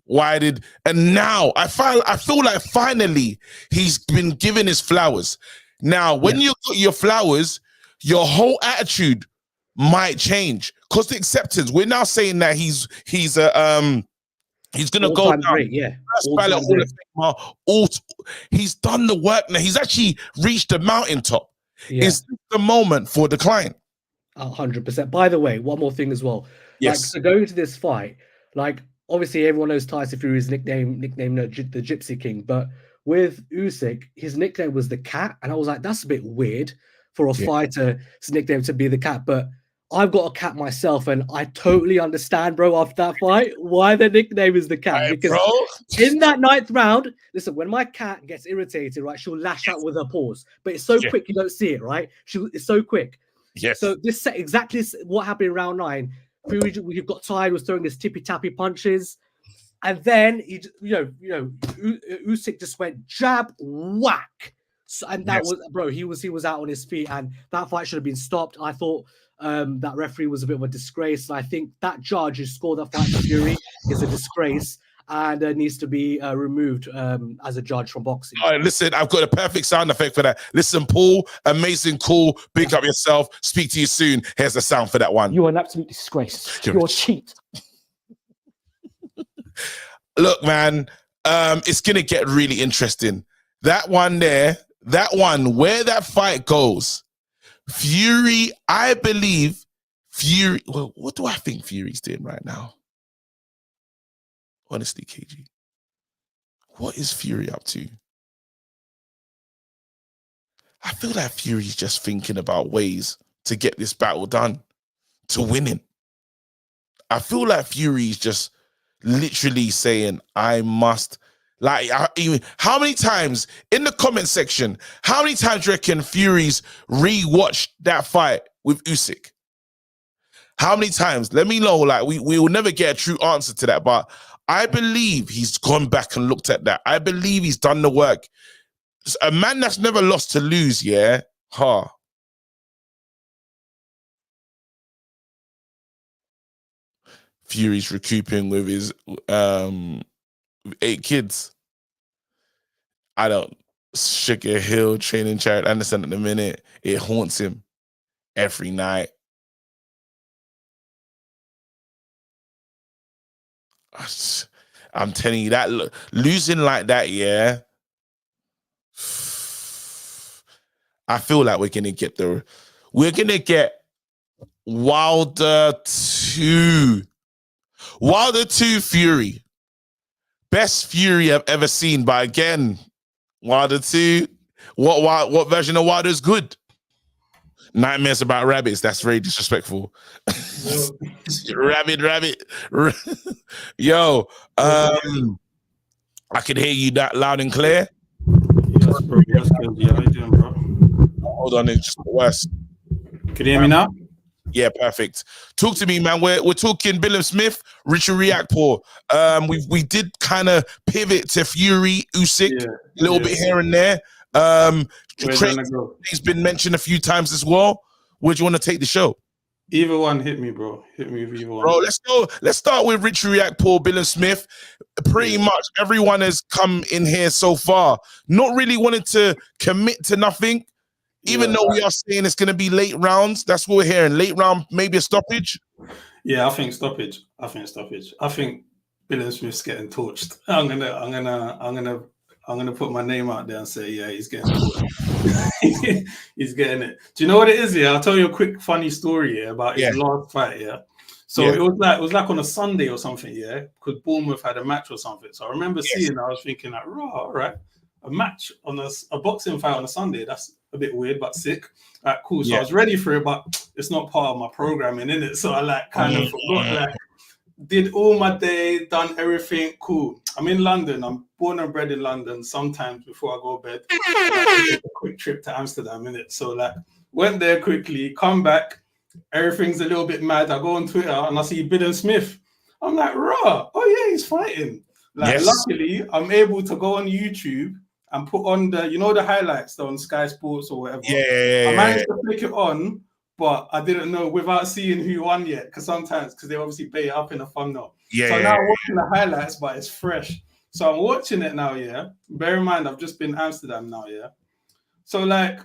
And now I feel like finally he's been given his flowers. Now, when you got your flowers, your whole attitude might change. Because the acceptance, we're now saying that he's gonna go down. Great, First ballot Hall of Famer. He's done the work now. He's actually reached the mountaintop. Is this the moment for decline? 100%. By the way, one more thing as well. Yes. Like, so going into this fight, like obviously everyone knows Tyson Fury's nickname the Gypsy King, but with Usyk, his nickname was the Cat, and I was like, that's a bit weird for a fighter's nickname to be the Cat, but I've got a cat myself, and I totally understand, bro, after that fight, why the nickname is the Cat. Because in that 9th round, listen, when my cat gets irritated, right, she'll lash out with her paws. But it's so quick, you don't see it, right? It's so quick. Yes. So this set exactly what happened in round 9. Fury, he got tired, was throwing his tippy-tappy punches. And then, Usyk just went jab, whack. So, and that was, bro, he was out on his feet, and that fight should have been stopped. I thought that referee was a bit of a disgrace. I think that judge who scored that fight for Fury is a disgrace and needs to be removed as a judge from boxing. All right, listen, I've got a perfect sound effect for that. Listen, Paul, amazing call. Big up yourself. Speak to you soon. Here's the sound for that one. You're an absolute disgrace. You're a cheat. Look, man, it's going to get really interesting. That one there, where that fight goes, Fury, I believe Fury, well, what do I think Fury's doing right now? Honestly, KG, what is Fury up to? I feel like Fury's just thinking about ways to get this battle done, to winning. I feel like Fury's just literally saying, I must, like, how many times in the comment section, how many times do you reckon Fury's rewatched that fight with Usyk? How many times? Let me know. Like, we will never get a true answer to that, but I believe he's gone back and looked at that. I believe he's done the work. A man that's never lost to lose, Fury's recouping with his 8 kids. I don't, Sugar Hill training Jared Anderson at the minute. It haunts him every night. I'm telling you that, losing like that, I feel like we're gonna get Wilder 2 Fury. Best Fury I've ever seen, but again, Wilder 2, what version of Wilder is good? Nightmares About Rabbits, that's very disrespectful. Rabbit. Yo, I can hear you that loud and clear. Yes, bro. Yes, good. Yeah, how you doing, bro? Hold on, it's just worse. Can you hear me now? Yeah, perfect. Talk to me, man. We're talking Billam-Smith, Richard Riakporhe. We did kind of pivot to Fury, Usyk, a little bit here and there. He's been mentioned a few times as well. Where do you want to take the show? Either one, hit me, bro. Hit me with either one. Bro, let's go. Let's start with Richard Riakporhe, Billam-Smith. Pretty much everyone has come in here so far, not really wanting to commit to nothing. Even though we are saying it's going to be late rounds, that's what we're hearing. Late round, maybe a stoppage. Yeah, I think stoppage. I think Billam-Smith's getting torched. I'm gonna put my name out there and say, yeah, he's getting torched. He's getting it. Do you know what it is? Yeah, I'll tell you a quick funny story about his last fight. Yeah. So it was like on a Sunday or something. Yeah, because Bournemouth had a match or something. So I remember seeing. I was thinking like, all right, a match on a boxing fight on a Sunday. That's a bit weird, but sick. Like, cool. So I was ready for it, but it's not part of my programming, innit? So I like kind of forgot, like, did all my day, done everything, cool. I'm in London. I'm born and bred in London. Sometimes before I go to bed, I take a quick trip to Amsterdam, innit? So like, went there quickly, come back, everything's a little bit mad. I go on Twitter and I see Billam-Smith. I'm like, raw. Oh yeah, he's fighting. Like, luckily, I'm able to go on YouTube and put on the, the highlights on Sky Sports or whatever. I managed to flick it on, but I didn't know without seeing who won yet, because they obviously bait it up in a thumbnail. So now I'm watching the highlights, but it's fresh. So I'm watching it now, yeah. Bear in mind, I've just been to Amsterdam now, yeah. So like,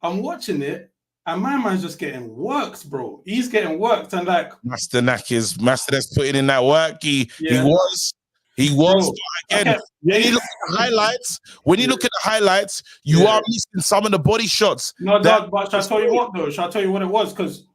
I'm watching it, and my man's just getting worked, bro. He's getting worked, and like Master that's putting in that work. He was. Bro, again, when you look at the highlights, you are missing some of the body shots. No, but shall I tell you what though? Shall I tell you what it was? Because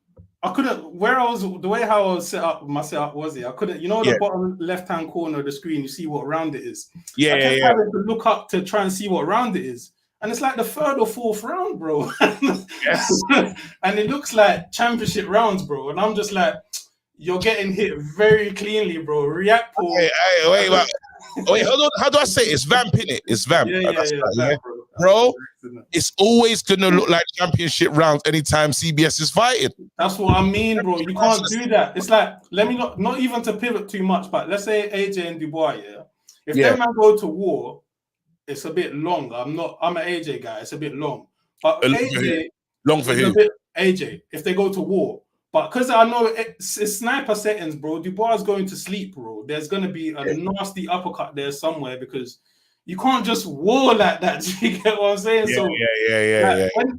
I couldn't, the way how I was set up, my setup was I couldn't, the bottom left-hand corner of the screen, you see what round it is. I kept having to look up to try and see what round it is. And it's like the third or fourth round, bro. And it looks like championship rounds, bro. And I'm just like, you're getting hit very cleanly, bro. Riakporhe. Wait, hold on. How do I say it? It's vamp, innit? It's vamp. Bro, it's always going to look like championship rounds anytime CBS is fighting. That's what I mean, bro. You can't do that. It's like, let me not even to pivot too much, but let's say AJ and Dubois, if them man go to war, it's a bit long. I'm an AJ guy. It's a bit long. But AJ, long for who? AJ, if they go to war. But because I know it's sniper settings, bro, Dubois is going to sleep, bro. There's going to be a nasty uppercut there somewhere, because you can't just war like that. Do you get what I'm saying?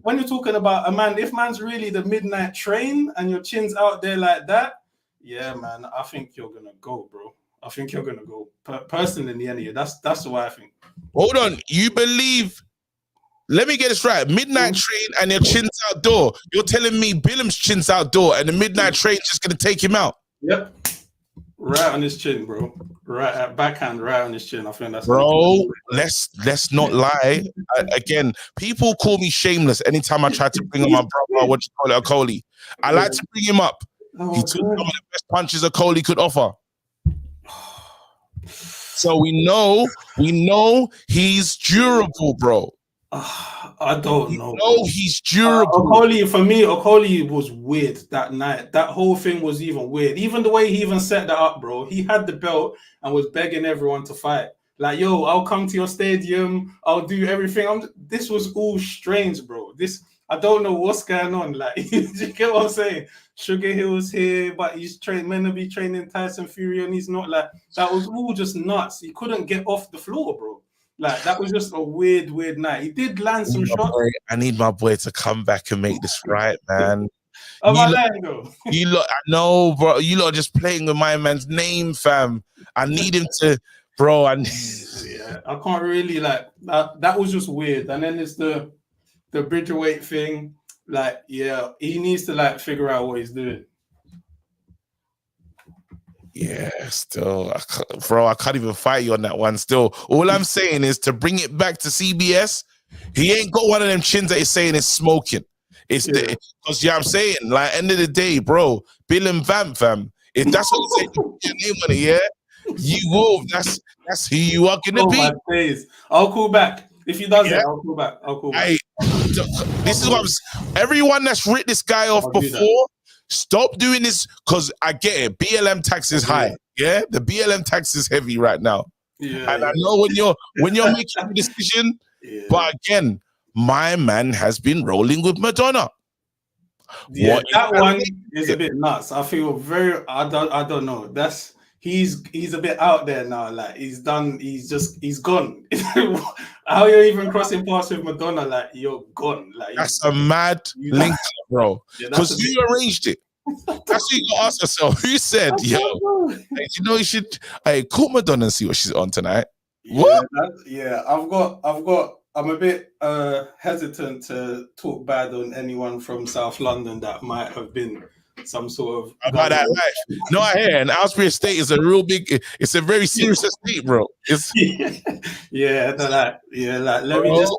When you're talking about a man, if man's really the midnight train and your chin's out there like that, yeah, man, I think you're going to go, bro. I think you're going to go. Personally, anyway, that's why I think. Hold on. You believe... Let me get this right. Midnight train and your chin's outdoor. You're telling me Billam's chin's outdoor and the midnight train's just going to take him out? Yep. Right on his chin, bro. Right at backhand, right on his chin. I think that's... Bro, let's not lie. Again, people call me shameless anytime I try to bring up my brother, Okolie. I like to bring him up. He took some of the best punches Okolie could offer. So we know he's durable, bro. I don't know. No, he's durable. Okolie was weird that night. That whole thing was even weird. Even the way he even set that up, bro. He had the belt and was begging everyone to fight. Like, yo, I'll come to your stadium. I'll do everything. This was all strange, bro. I don't know what's going on. Like, you get what I'm saying? Sugar Hill's here, but he's meant to be training Tyson Fury, and he's not. Like, that was all just nuts. He couldn't get off the floor, bro. Like, that was just a weird night. He did land some shots. I need my boy to come back and make this right, man. You lot, I know, bro. You lot are just playing with my man's name, fam. I need him to, bro. I can't really, like, that was just weird. And then it's the Bridgerweight thing. Like, yeah, he needs to, like, figure out what he's doing. Yeah, still, bro, I can't even fight you on that one. Still, all I'm saying is to bring it back to CBS. He ain't got one of them chins that he's saying is smoking. It's because I'm saying, like, end of the day, bro, Bill and Vamp, fam. If that's what you say, your name on it, You will. That's who you are gonna be. My days. I'll call back. If he does Yeah. it, I'll call back. This is what everyone that's writ this guy off before. Stop doing this because I get it. BLM tax is high. Yeah, the BLM tax is heavy right now. Yeah, and I know when you're making a decision, but again, my man has been rolling with Madonna. Yeah, that one is a bit nuts. I feel I don't know. He's a bit out there now. Like he's gone. How you're even crossing paths with Madonna? Like you're gone. Like that's a mad link, bro. Because you arranged it. That's what you gotta ask yourself. Who said, yo, hey, you know you should call Madonna and see what she's on tonight? What? I'm a bit hesitant to talk bad on anyone from South London that might have been some sort of about that life. No, I hear. And Aylesbury Estate is a real big. It's a very serious estate, bro. It's let me just.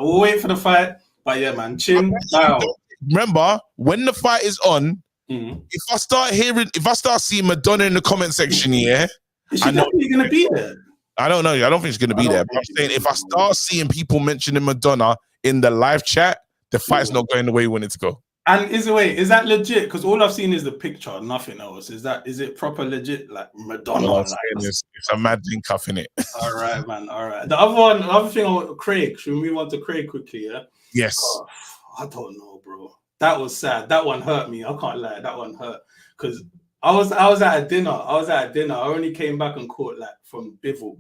We'll wait for the fight. But yeah, man, chin down. Remember, when the fight is on, if I start seeing Madonna in the comment section, is she definitely gonna be there? I don't know. I don't think she's gonna be there. But I'm saying if I start seeing people mentioning Madonna in the live chat, the fight's not going the way we want it to go. And is that legit? Because all I've seen is the picture, nothing else. Is it proper legit? Like Madonna? It's a mad link up in it. All right, man. All right. The other thing, Craig. Should we move on to Craig quickly? Yeah. Yes. I don't know, bro. That was sad. That one hurt me. I can't lie. That one hurt because I was at a dinner. I only came back and caught from Bivol.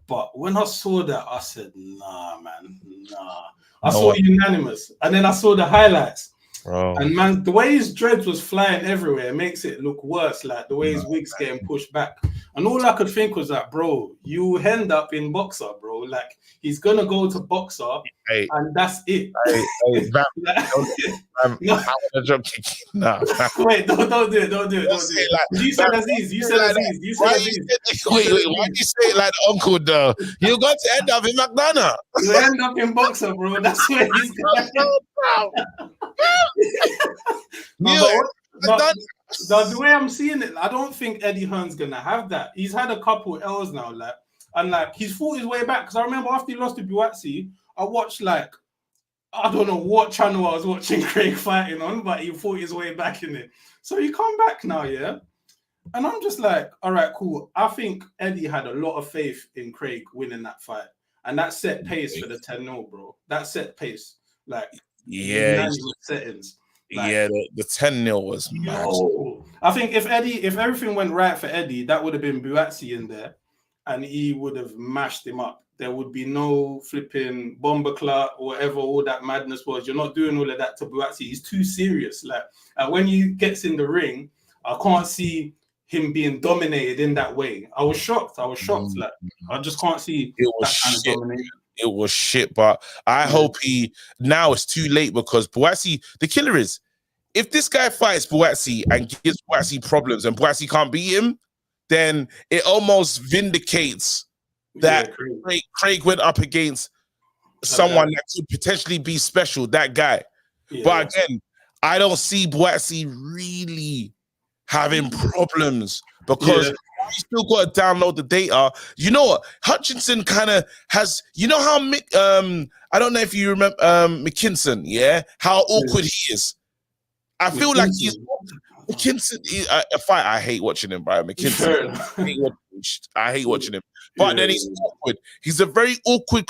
But when I saw that, I said, nah, man, nah. I saw unanimous. And then I saw the highlights. Bro. And man, the way his dreads was flying everywhere, it makes it look worse. Like the way his wig's getting pushed back. And all I could think was that, bro, you end up in boxer, bro. Like he's gonna go to boxer, and that's it. No. Wait, don't do it. Don't do it. You said Aziz. Wait, why do you say it like the uncle though? You're going to end up in McDonough. You end up in boxer, bro. That's where he's going. The way I'm seeing it, I don't think Eddie Hearn's gonna have that. He's had a couple L's now, and he's fought his way back. Because I remember after he lost to Buatsi, I watched I don't know what channel I was watching Craig fighting on, but he fought his way back in it. So he come back now, yeah. And I'm just like, all right, cool. I think Eddie had a lot of faith in Craig winning that fight, and that set pace for the 10-0, bro. That set pace, settings. The 10-0 was mad. I think if everything went right for Eddie, that would have been Buatsi in there, and he would have mashed him up. There would be no flipping bomber clot or whatever all that madness was. You're not doing all of that to Buatsi. He's too serious. When he gets in the ring, I can't see him being dominated in that way. I was shocked. I just can't see that kind of domination. It was shit, but I hope now it's too late because Buatsi, the killer is, if this guy fights Buatsi and gives Buatsi problems and Buatsi can't beat him, then it almost vindicates that Craig went up against someone that could potentially be special, that guy. Yeah. But again, I don't see Buatsi really having problems because you still got to download the data. You know what? Hutchinson kind of has, you know how I don't know if you remember McKinson, how awkward he is. I feel like he's McKinson. A fight, I hate watching him, bro. McKinson, I hate watching him. But then he's awkward. He's a very awkward.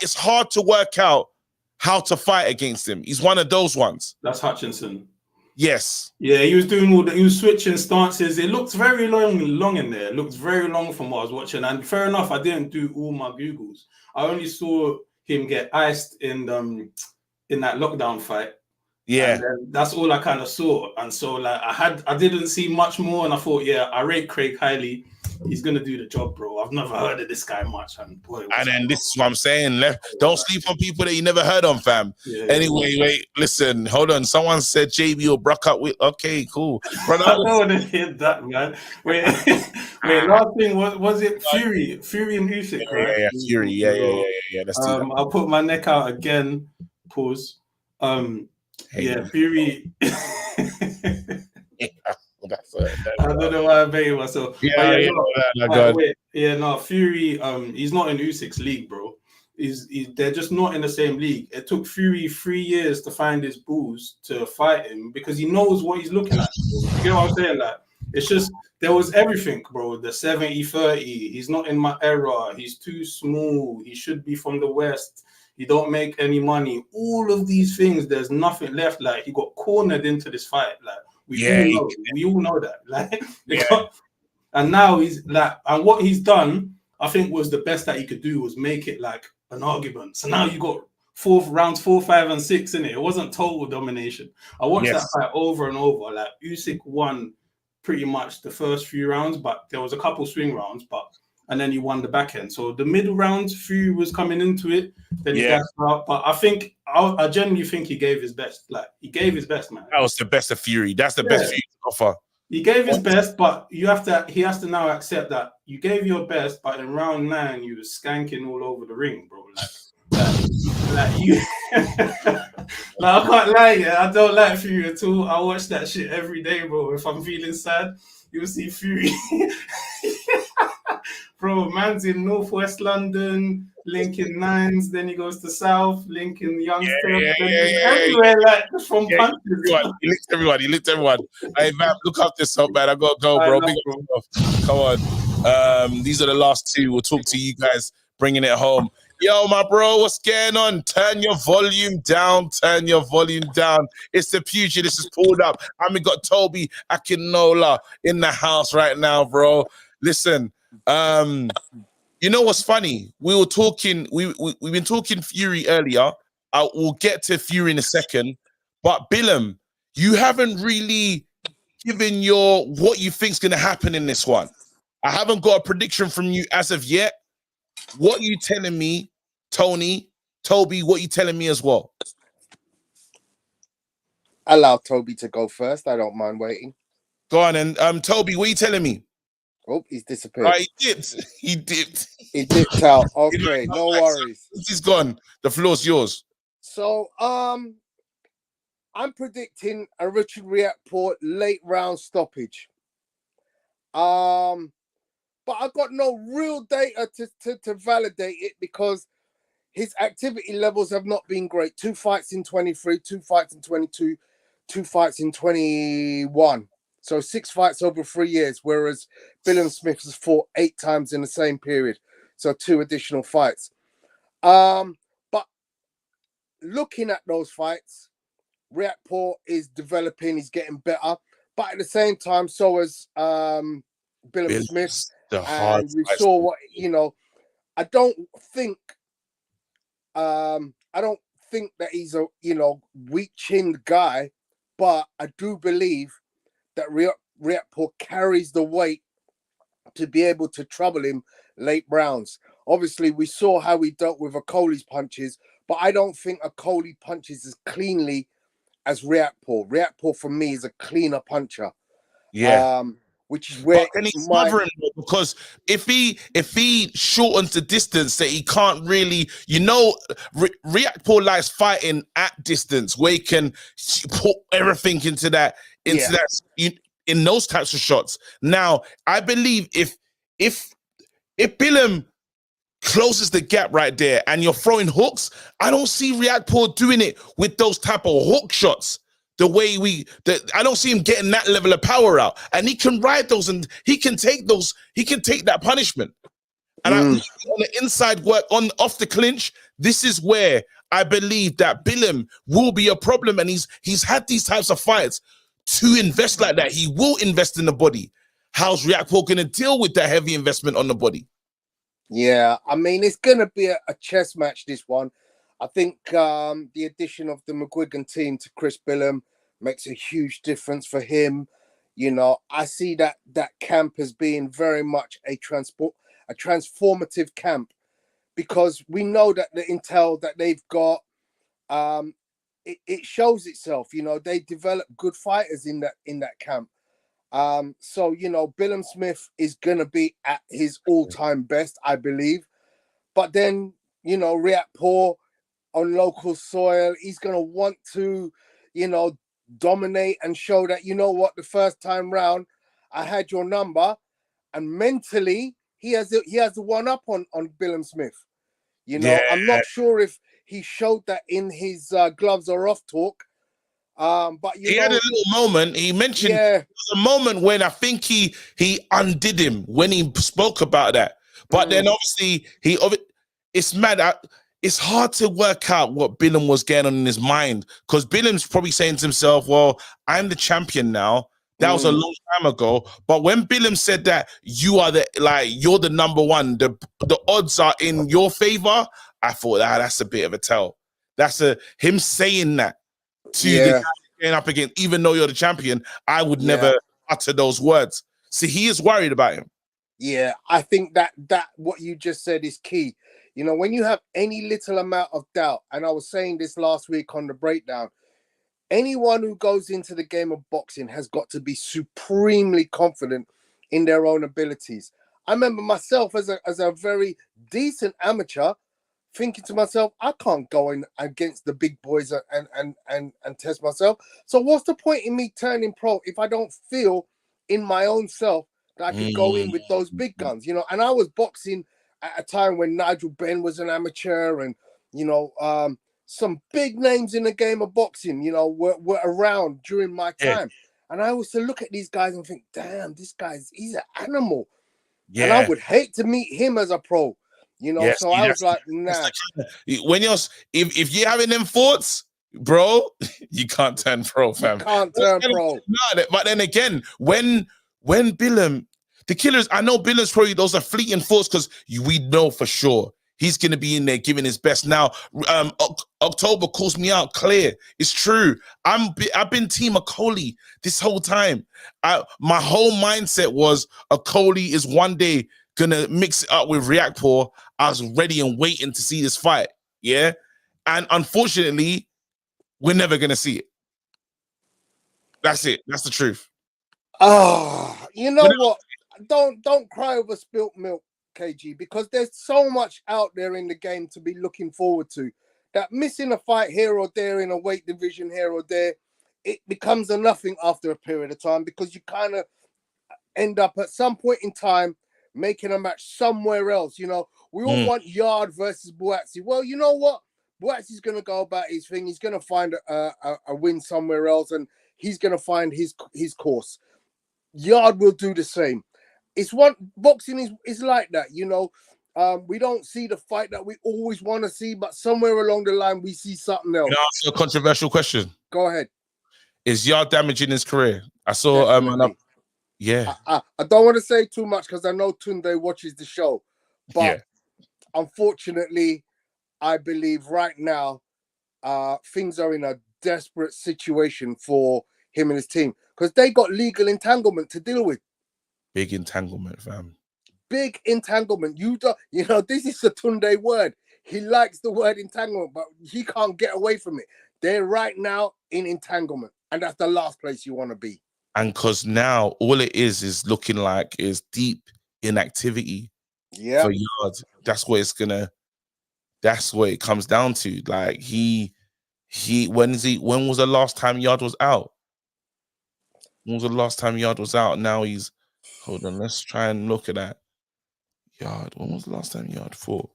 It's hard to work out how to fight against him. He's one of those ones. That's Hutchinson. Yes. Yeah, he was doing he was switching stances. It looked very long in there. It looked very long from what I was watching. And fair enough, I didn't do all my Googles. I only saw him get iced in that lockdown fight. Yeah, that's all I kind of saw. And so I didn't see much more. And I thought, I rate Craig highly. He's gonna do the job, bro. I've never heard of this guy much, and boy. And then this is what I'm saying. Don't sleep on people that you never heard on, fam. Anyway, wait, listen, hold on. Someone said JB will broke up with. Okay, cool. I don't want to hear that, man. Wait. Last thing was it Fury and Usyk, right? Yeah, Fury. Yeah. Let's do that. I'll put my neck out again. Pause. Fury. I don't know why I baited myself. Yeah, But yeah, no, no, God. wait, yeah, no, Fury, he's not in Usyk's league, bro. They're just not in the same league. It took Fury 3 years to find his balls to fight him because he knows what he's looking at. Bro. You know what I'm saying? Like, it's just there was everything, bro. The 70-30. He's not in my era. He's too small. He should be from the West. He don't make any money. All of these things, there's nothing left. Like, he got cornered into this fight. Like, we all know that. Like, and now he's like, and what he's done, I think was the best that he could do was make it like an argument. So now you got rounds 4, 5, and 6 in it. It wasn't total domination. I watched that fight over and over. Like Usyk won pretty much the first few rounds, but there was a couple swing rounds, and then he won the back end. So the middle rounds, Fury was coming into it. Then he gassed out. But I genuinely think he gave his best. Like he gave his best, man. That was the best of Fury. That's the best Fury to offer. He gave his best, but he has to now accept that you gave your best, but in round 9 you were skanking all over the ring, bro. Like you like I can't lie, yeah. I don't like Fury at all. I watch that shit every day, bro. If I'm feeling sad, you'll see Fury. Bro, man's in Northwest London, linking nines, then he goes to South, linking Youngstown, everywhere, like from punches. He licked everyone. Hey, man, look up this up, man. I gotta go, bro. Big up. Come on. These are the last two. We'll talk to you guys, bringing it home. Yo, my bro, what's going on? Turn your volume down. Turn your volume down. It's the future. This is pulled up. And we got Toby Akinola in the house right now, bro. Listen, you know what's funny? We were talking. We've been talking Fury earlier. We'll get to Fury in a second. But Billam, you haven't really given what you think's going to happen in this one. I haven't got a prediction from you as of yet. What are you telling me, Toby, what are you telling me as well? Allow Toby to go first. I don't mind waiting. Go on, and Toby, what are you telling me? Oh, he's disappeared. He dipped. He dipped out. Okay, no worries. He's gone. The floor's yours. So, I'm predicting a Richard Riakporhe late round stoppage. But I've got no real data to validate it because his activity levels have not been great. 2 fights in 23, 2 fights in 22, 2 fights in 21. So 6 fights over 3 years, whereas Billam-Smith has fought 8 times in the same period. So 2 additional fights. But looking at those fights, Riakporhe is developing, he's getting better. But at the same time, so is Billam-Smith. And we saw what, I don't think that he's a, weak-chinned guy, but I do believe that Riakporhe carries the weight to be able to trouble him late rounds. Obviously, we saw how he dealt with Okoli's punches, but I don't think Okoli punches as cleanly as Riakporhe. Riakporhe, for me, is a cleaner puncher. Yeah. Which is where can he smother him? Because if he shortens the distance, that he can't really, Riakporhe likes fighting at distance where he can put everything into that in those types of shots. Now, I believe if Billam closes the gap right there and you're throwing hooks, I don't see Riakporhe doing it with those type of hook shots. The way I don't see him getting that level of power out, and he can ride those, and he can take those. He can take that punishment. And I think on the inside work, off the clinch, this is where I believe that Billam will be a problem, and he's had these types of fights to invest like that. He will invest in the body. How's Riakporhe going to deal with that heavy investment on the body? Yeah, I mean, it's going to be a chess match, this one. I think the addition of the McGuigan team to Chris Billam makes a huge difference for him. I see that camp as being very much a transformative camp, because we know that the intel that they've got, it shows itself. They develop good fighters in that camp. So Billam-Smith is gonna be at his all-time best, I believe. But then Riakporhe on local soil, he's going to want to, dominate and show that, you know what, the first time round I had your number, and mentally he has the one up on Billam-Smith. You know, I'm not sure if he showed that in his gloves or off talk. But he had a little moment. He mentioned there was a moment when I think he undid him when he spoke about that. But then obviously it's mad. It's hard to work out what Billam was getting on in his mind, because Billam's probably saying to himself, well, I'm the champion now. That was a long time ago. But when Billam said that you're the number one, the odds are in your favor, I thought that's a bit of a tell. That's him saying that to the guy going up again, even though you're the champion. I would never utter those words. See, he is worried about him. Yeah, I think that what you just said is key. You know, when you have any little amount of doubt, and I was saying this last week on the breakdown, anyone who goes into the game of boxing has got to be supremely confident in their own abilities. I remember myself as a very decent amateur thinking to myself, I can't go in against the big boys and test myself. So what's the point in me turning pro if I don't feel in my own self that I could go in with those big guns, you know? And I was boxing at a time when Nigel Benn was an amateur, and, you know, some big names in the game of boxing, you know, were around during my time. And I used to look at these guys and think, damn, he's an animal. And I would hate to meet him as a pro, you know. So I was like, nah. When if you're having them thoughts, bro, you can't turn pro, fam. You can't turn pro. But then again, when Billam, the killers, I know Billam's probably, those are fleeting thoughts, because we know for sure he's going to be in there giving his best. Now, October calls me out clear. It's true. I've been Team Akoli this whole time. My whole mindset was Akoli is one day going to mix it up with Riakporhe. I was ready and waiting to see this fight. Yeah. And unfortunately, we're never going to see it. That's it. That's the truth. Oh, you know what? Don't cry over spilt milk, KG, because there's so much out there in the game to be looking forward to, that missing a fight here or there in a weight division here or there, it becomes a nothing after a period of time, because you kind of end up at some point in time making a match somewhere else. You know, we all want Yard versus Buatsi. Well, you know what? Buatsi's going to go about his thing. He's going to find a win somewhere else, and he's going to find his course. Yard will do the same. It's boxing is like that, you know. We don't see the fight that we always want to see, but somewhere along the line we see something else. Can I ask you a controversial question? Go ahead. Is Yard damaging his career? I saw I don't want to say too much because I know Tunde watches the show, but unfortunately, I believe right now things are in a desperate situation for him and his team, because they got legal entanglement to deal with. Big entanglement, fam. Big entanglement. You know, this is a Tunde word. He likes the word entanglement, but he can't get away from it. They're right now in entanglement, and that's the last place you want to be. And because now all it is looking like is deep inactivity for Yard. That's what it comes down to. Like when was the last time Yard was out? When was the last time Yard was out? Now he's, hold on, let's try and look at that. Yard, when was the last time Yard fought?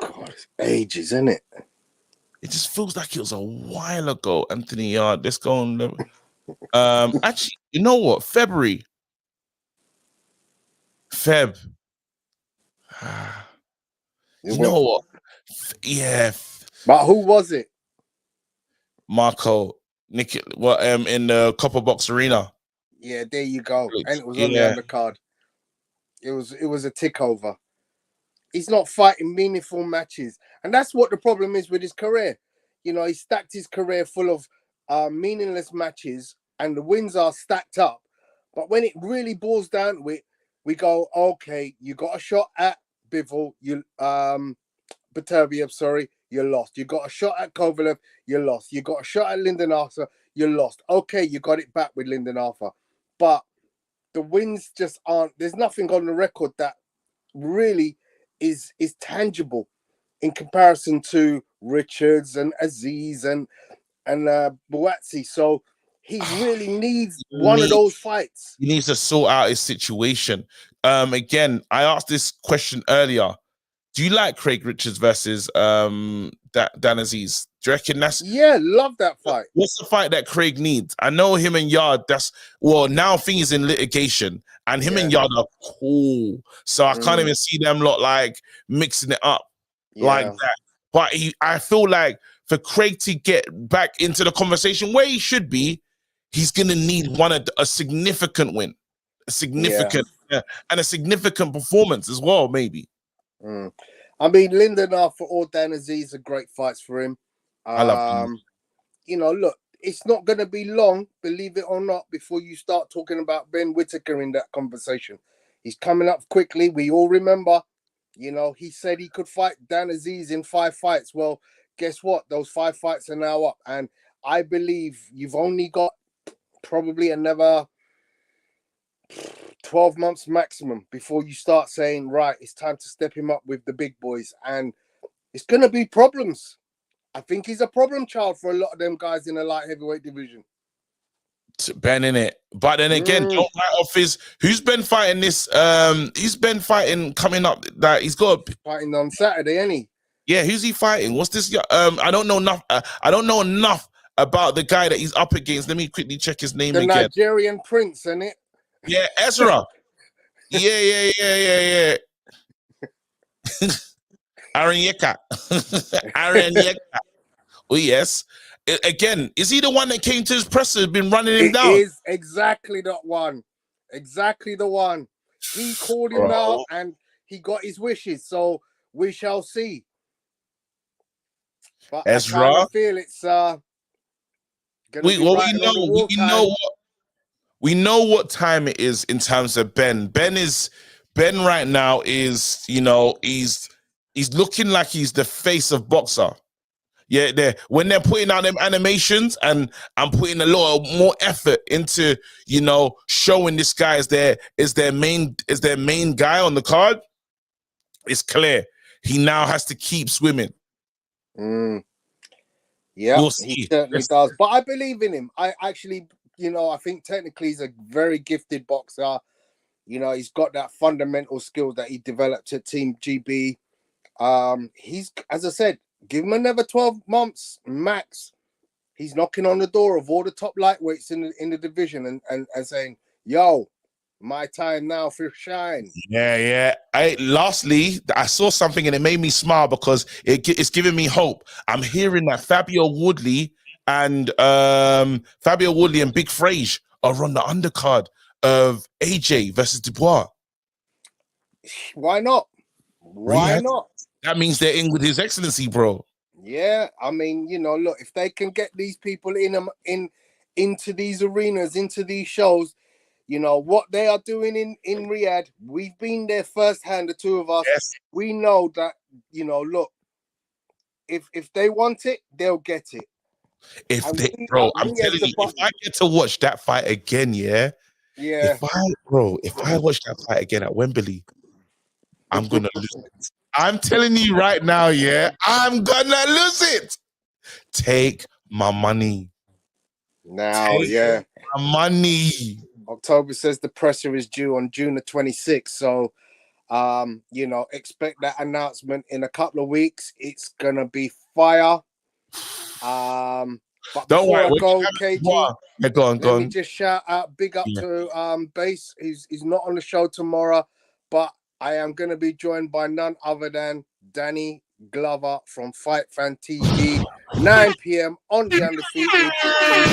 God, it's ages, isn't it? It just feels like it was a while ago, Anthony Yard. Let's go on. Actually, you know what? Feb. You know what? Yeah. But who was it? Marco. Nick, in the Copper Box Arena. Yeah, there you go. And it was on the undercard. It was a tick over. He's not fighting meaningful matches. And that's what the problem is with his career. You know, he stacked his career full of meaningless matches, and the wins are stacked up. But when it really boils down to it, we go, okay, you got a shot at Bivol, Beterbiev, sorry, you lost. You got a shot at Kovalev, you lost. You got a shot at Lyndon Arthur, you lost. Okay, you got it back with Lyndon Arthur. But the wins just aren't, there's nothing on the record that really is tangible in comparison to Richards and Aziz and Buatsi. So he really needs one of those fights. He needs to sort out his situation. Again, I asked this question earlier. Do you like Craig Richards versus Dan Aziz? Do you reckon that's... Yeah, love that fight. What's the fight that Craig needs? I know him and Yard, now thing is in litigation, and him and Yard are cool. So I can't even see them lot like mixing it up like that. But I feel like for Craig to get back into the conversation where he should be, he's gonna need a significant win. A significant and a significant performance as well, maybe. I mean, Lindenauer or Dan Aziz are great fights for him. I love him. You know, look, it's not going to be long, believe it or not, before you start talking about Ben Whittaker in that conversation. He's coming up quickly. We all remember, you know, he said he could fight Dan Aziz in 5 fights. Well, guess what? Those 5 fights are now up. And I believe you've only got probably another 12 months maximum before you start saying, right, it's time to step him up with the big boys. And it's going to be problems. I think he's a problem child for a lot of them guys in the light heavyweight division. Ben in it. But then again, don't write off who's been fighting this? He's been fighting coming up that he's got fighting on Saturday, ain't he? Yeah, who's he fighting? What's this? I don't know enough. I don't know enough about the guy that he's up against. Let me quickly check his name again. The Nigerian Prince, isn't it? Yeah, Ezra. yeah. Aaron Yeka. Aaron Yeka. Oh, yes. Again, is he the one that came to his presser, been running him down? It is exactly that one. Exactly the one. He called him out and he got his wishes. So we shall see. But Ezra, I kind of feel it's we know what time it is in terms of Ben. Ben right now is, you know, he's looking like he's the face of boxer. Yeah, when they're putting out them animations and I'm putting a lot more effort into, you know, showing this guy is their main guy on the card, it's clear he now has to keep swimming. Yeah, he certainly does. But I believe in him. I actually, you know, I think technically he's a very gifted boxer. You know, he's got that fundamental skill that he developed at Team GB. He's, as I said, give him another 12 months max. He's knocking on the door of all the top lightweights in the division and saying, yo, my time now for shine. Yeah. Lastly, I saw something and it made me smile because it's giving me hope. I'm hearing that Fabio Woodley and Big Frage are on the undercard of AJ versus Dubois. Why not? Why not? That means they're in with His Excellency, bro. Yeah, I mean, you know, look, if they can get these people into these arenas, into these shows, you know, what they are doing in Riyadh, we've been there firsthand, the two of us. Yes. We know that, you know, look, if they want it, they'll get it. I'm telling you, if I get to watch that fight again, if I watch that fight again at Wembley, I'm gonna lose it. I'm telling you right now, I'm gonna lose it. Take my money. Now, Take my money. October says the presser is due on June the 26th. So, you know, expect that announcement in a couple of weeks. It's gonna be fire. But don't worry. KG, go on. Let me just shout out, big up to Base. He's not on the show tomorrow, but I am going to be joined by none other than Danny Glover from Fight Fan TV, 9 p.m. on the Undefeated. We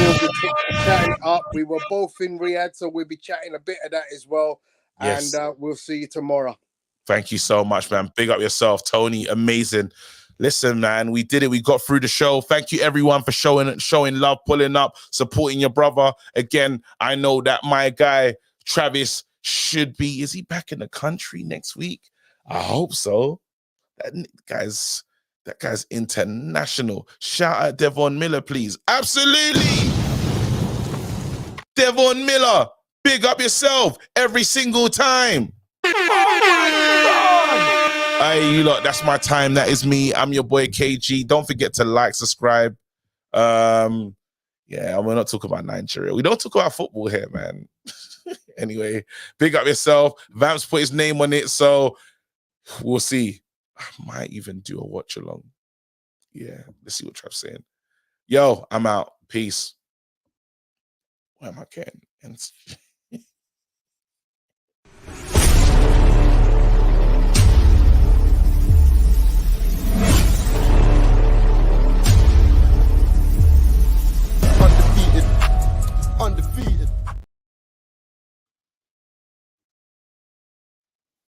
will be chatting it up. We were both in Riyadh, so we'll be chatting a bit of that as well. Yes. And we'll see you tomorrow. Thank you so much, man. Big up yourself, Tony. Amazing. Listen, man, we did it. We got through the show. Thank you, everyone, for showing love, pulling up, supporting your brother. Again, I know that my guy, Travis, should be. Is he back in the country next week? I hope so. That guy's international. Shout out Devon Miller, please. Absolutely. Devon Miller, big up yourself every single time. Hey, you lot, that's my time. That is me. I'm your boy KG. Don't forget to like, subscribe, Yeah, and we're not talking about Nigeria. We don't talk about football here, man. Anyway, big up yourself. Vamps put his name on it, so we'll see. I might even do a watch along. Yeah, let's see what Trav's saying. Yo, I'm out. Peace. Where am I getting? Undefeated.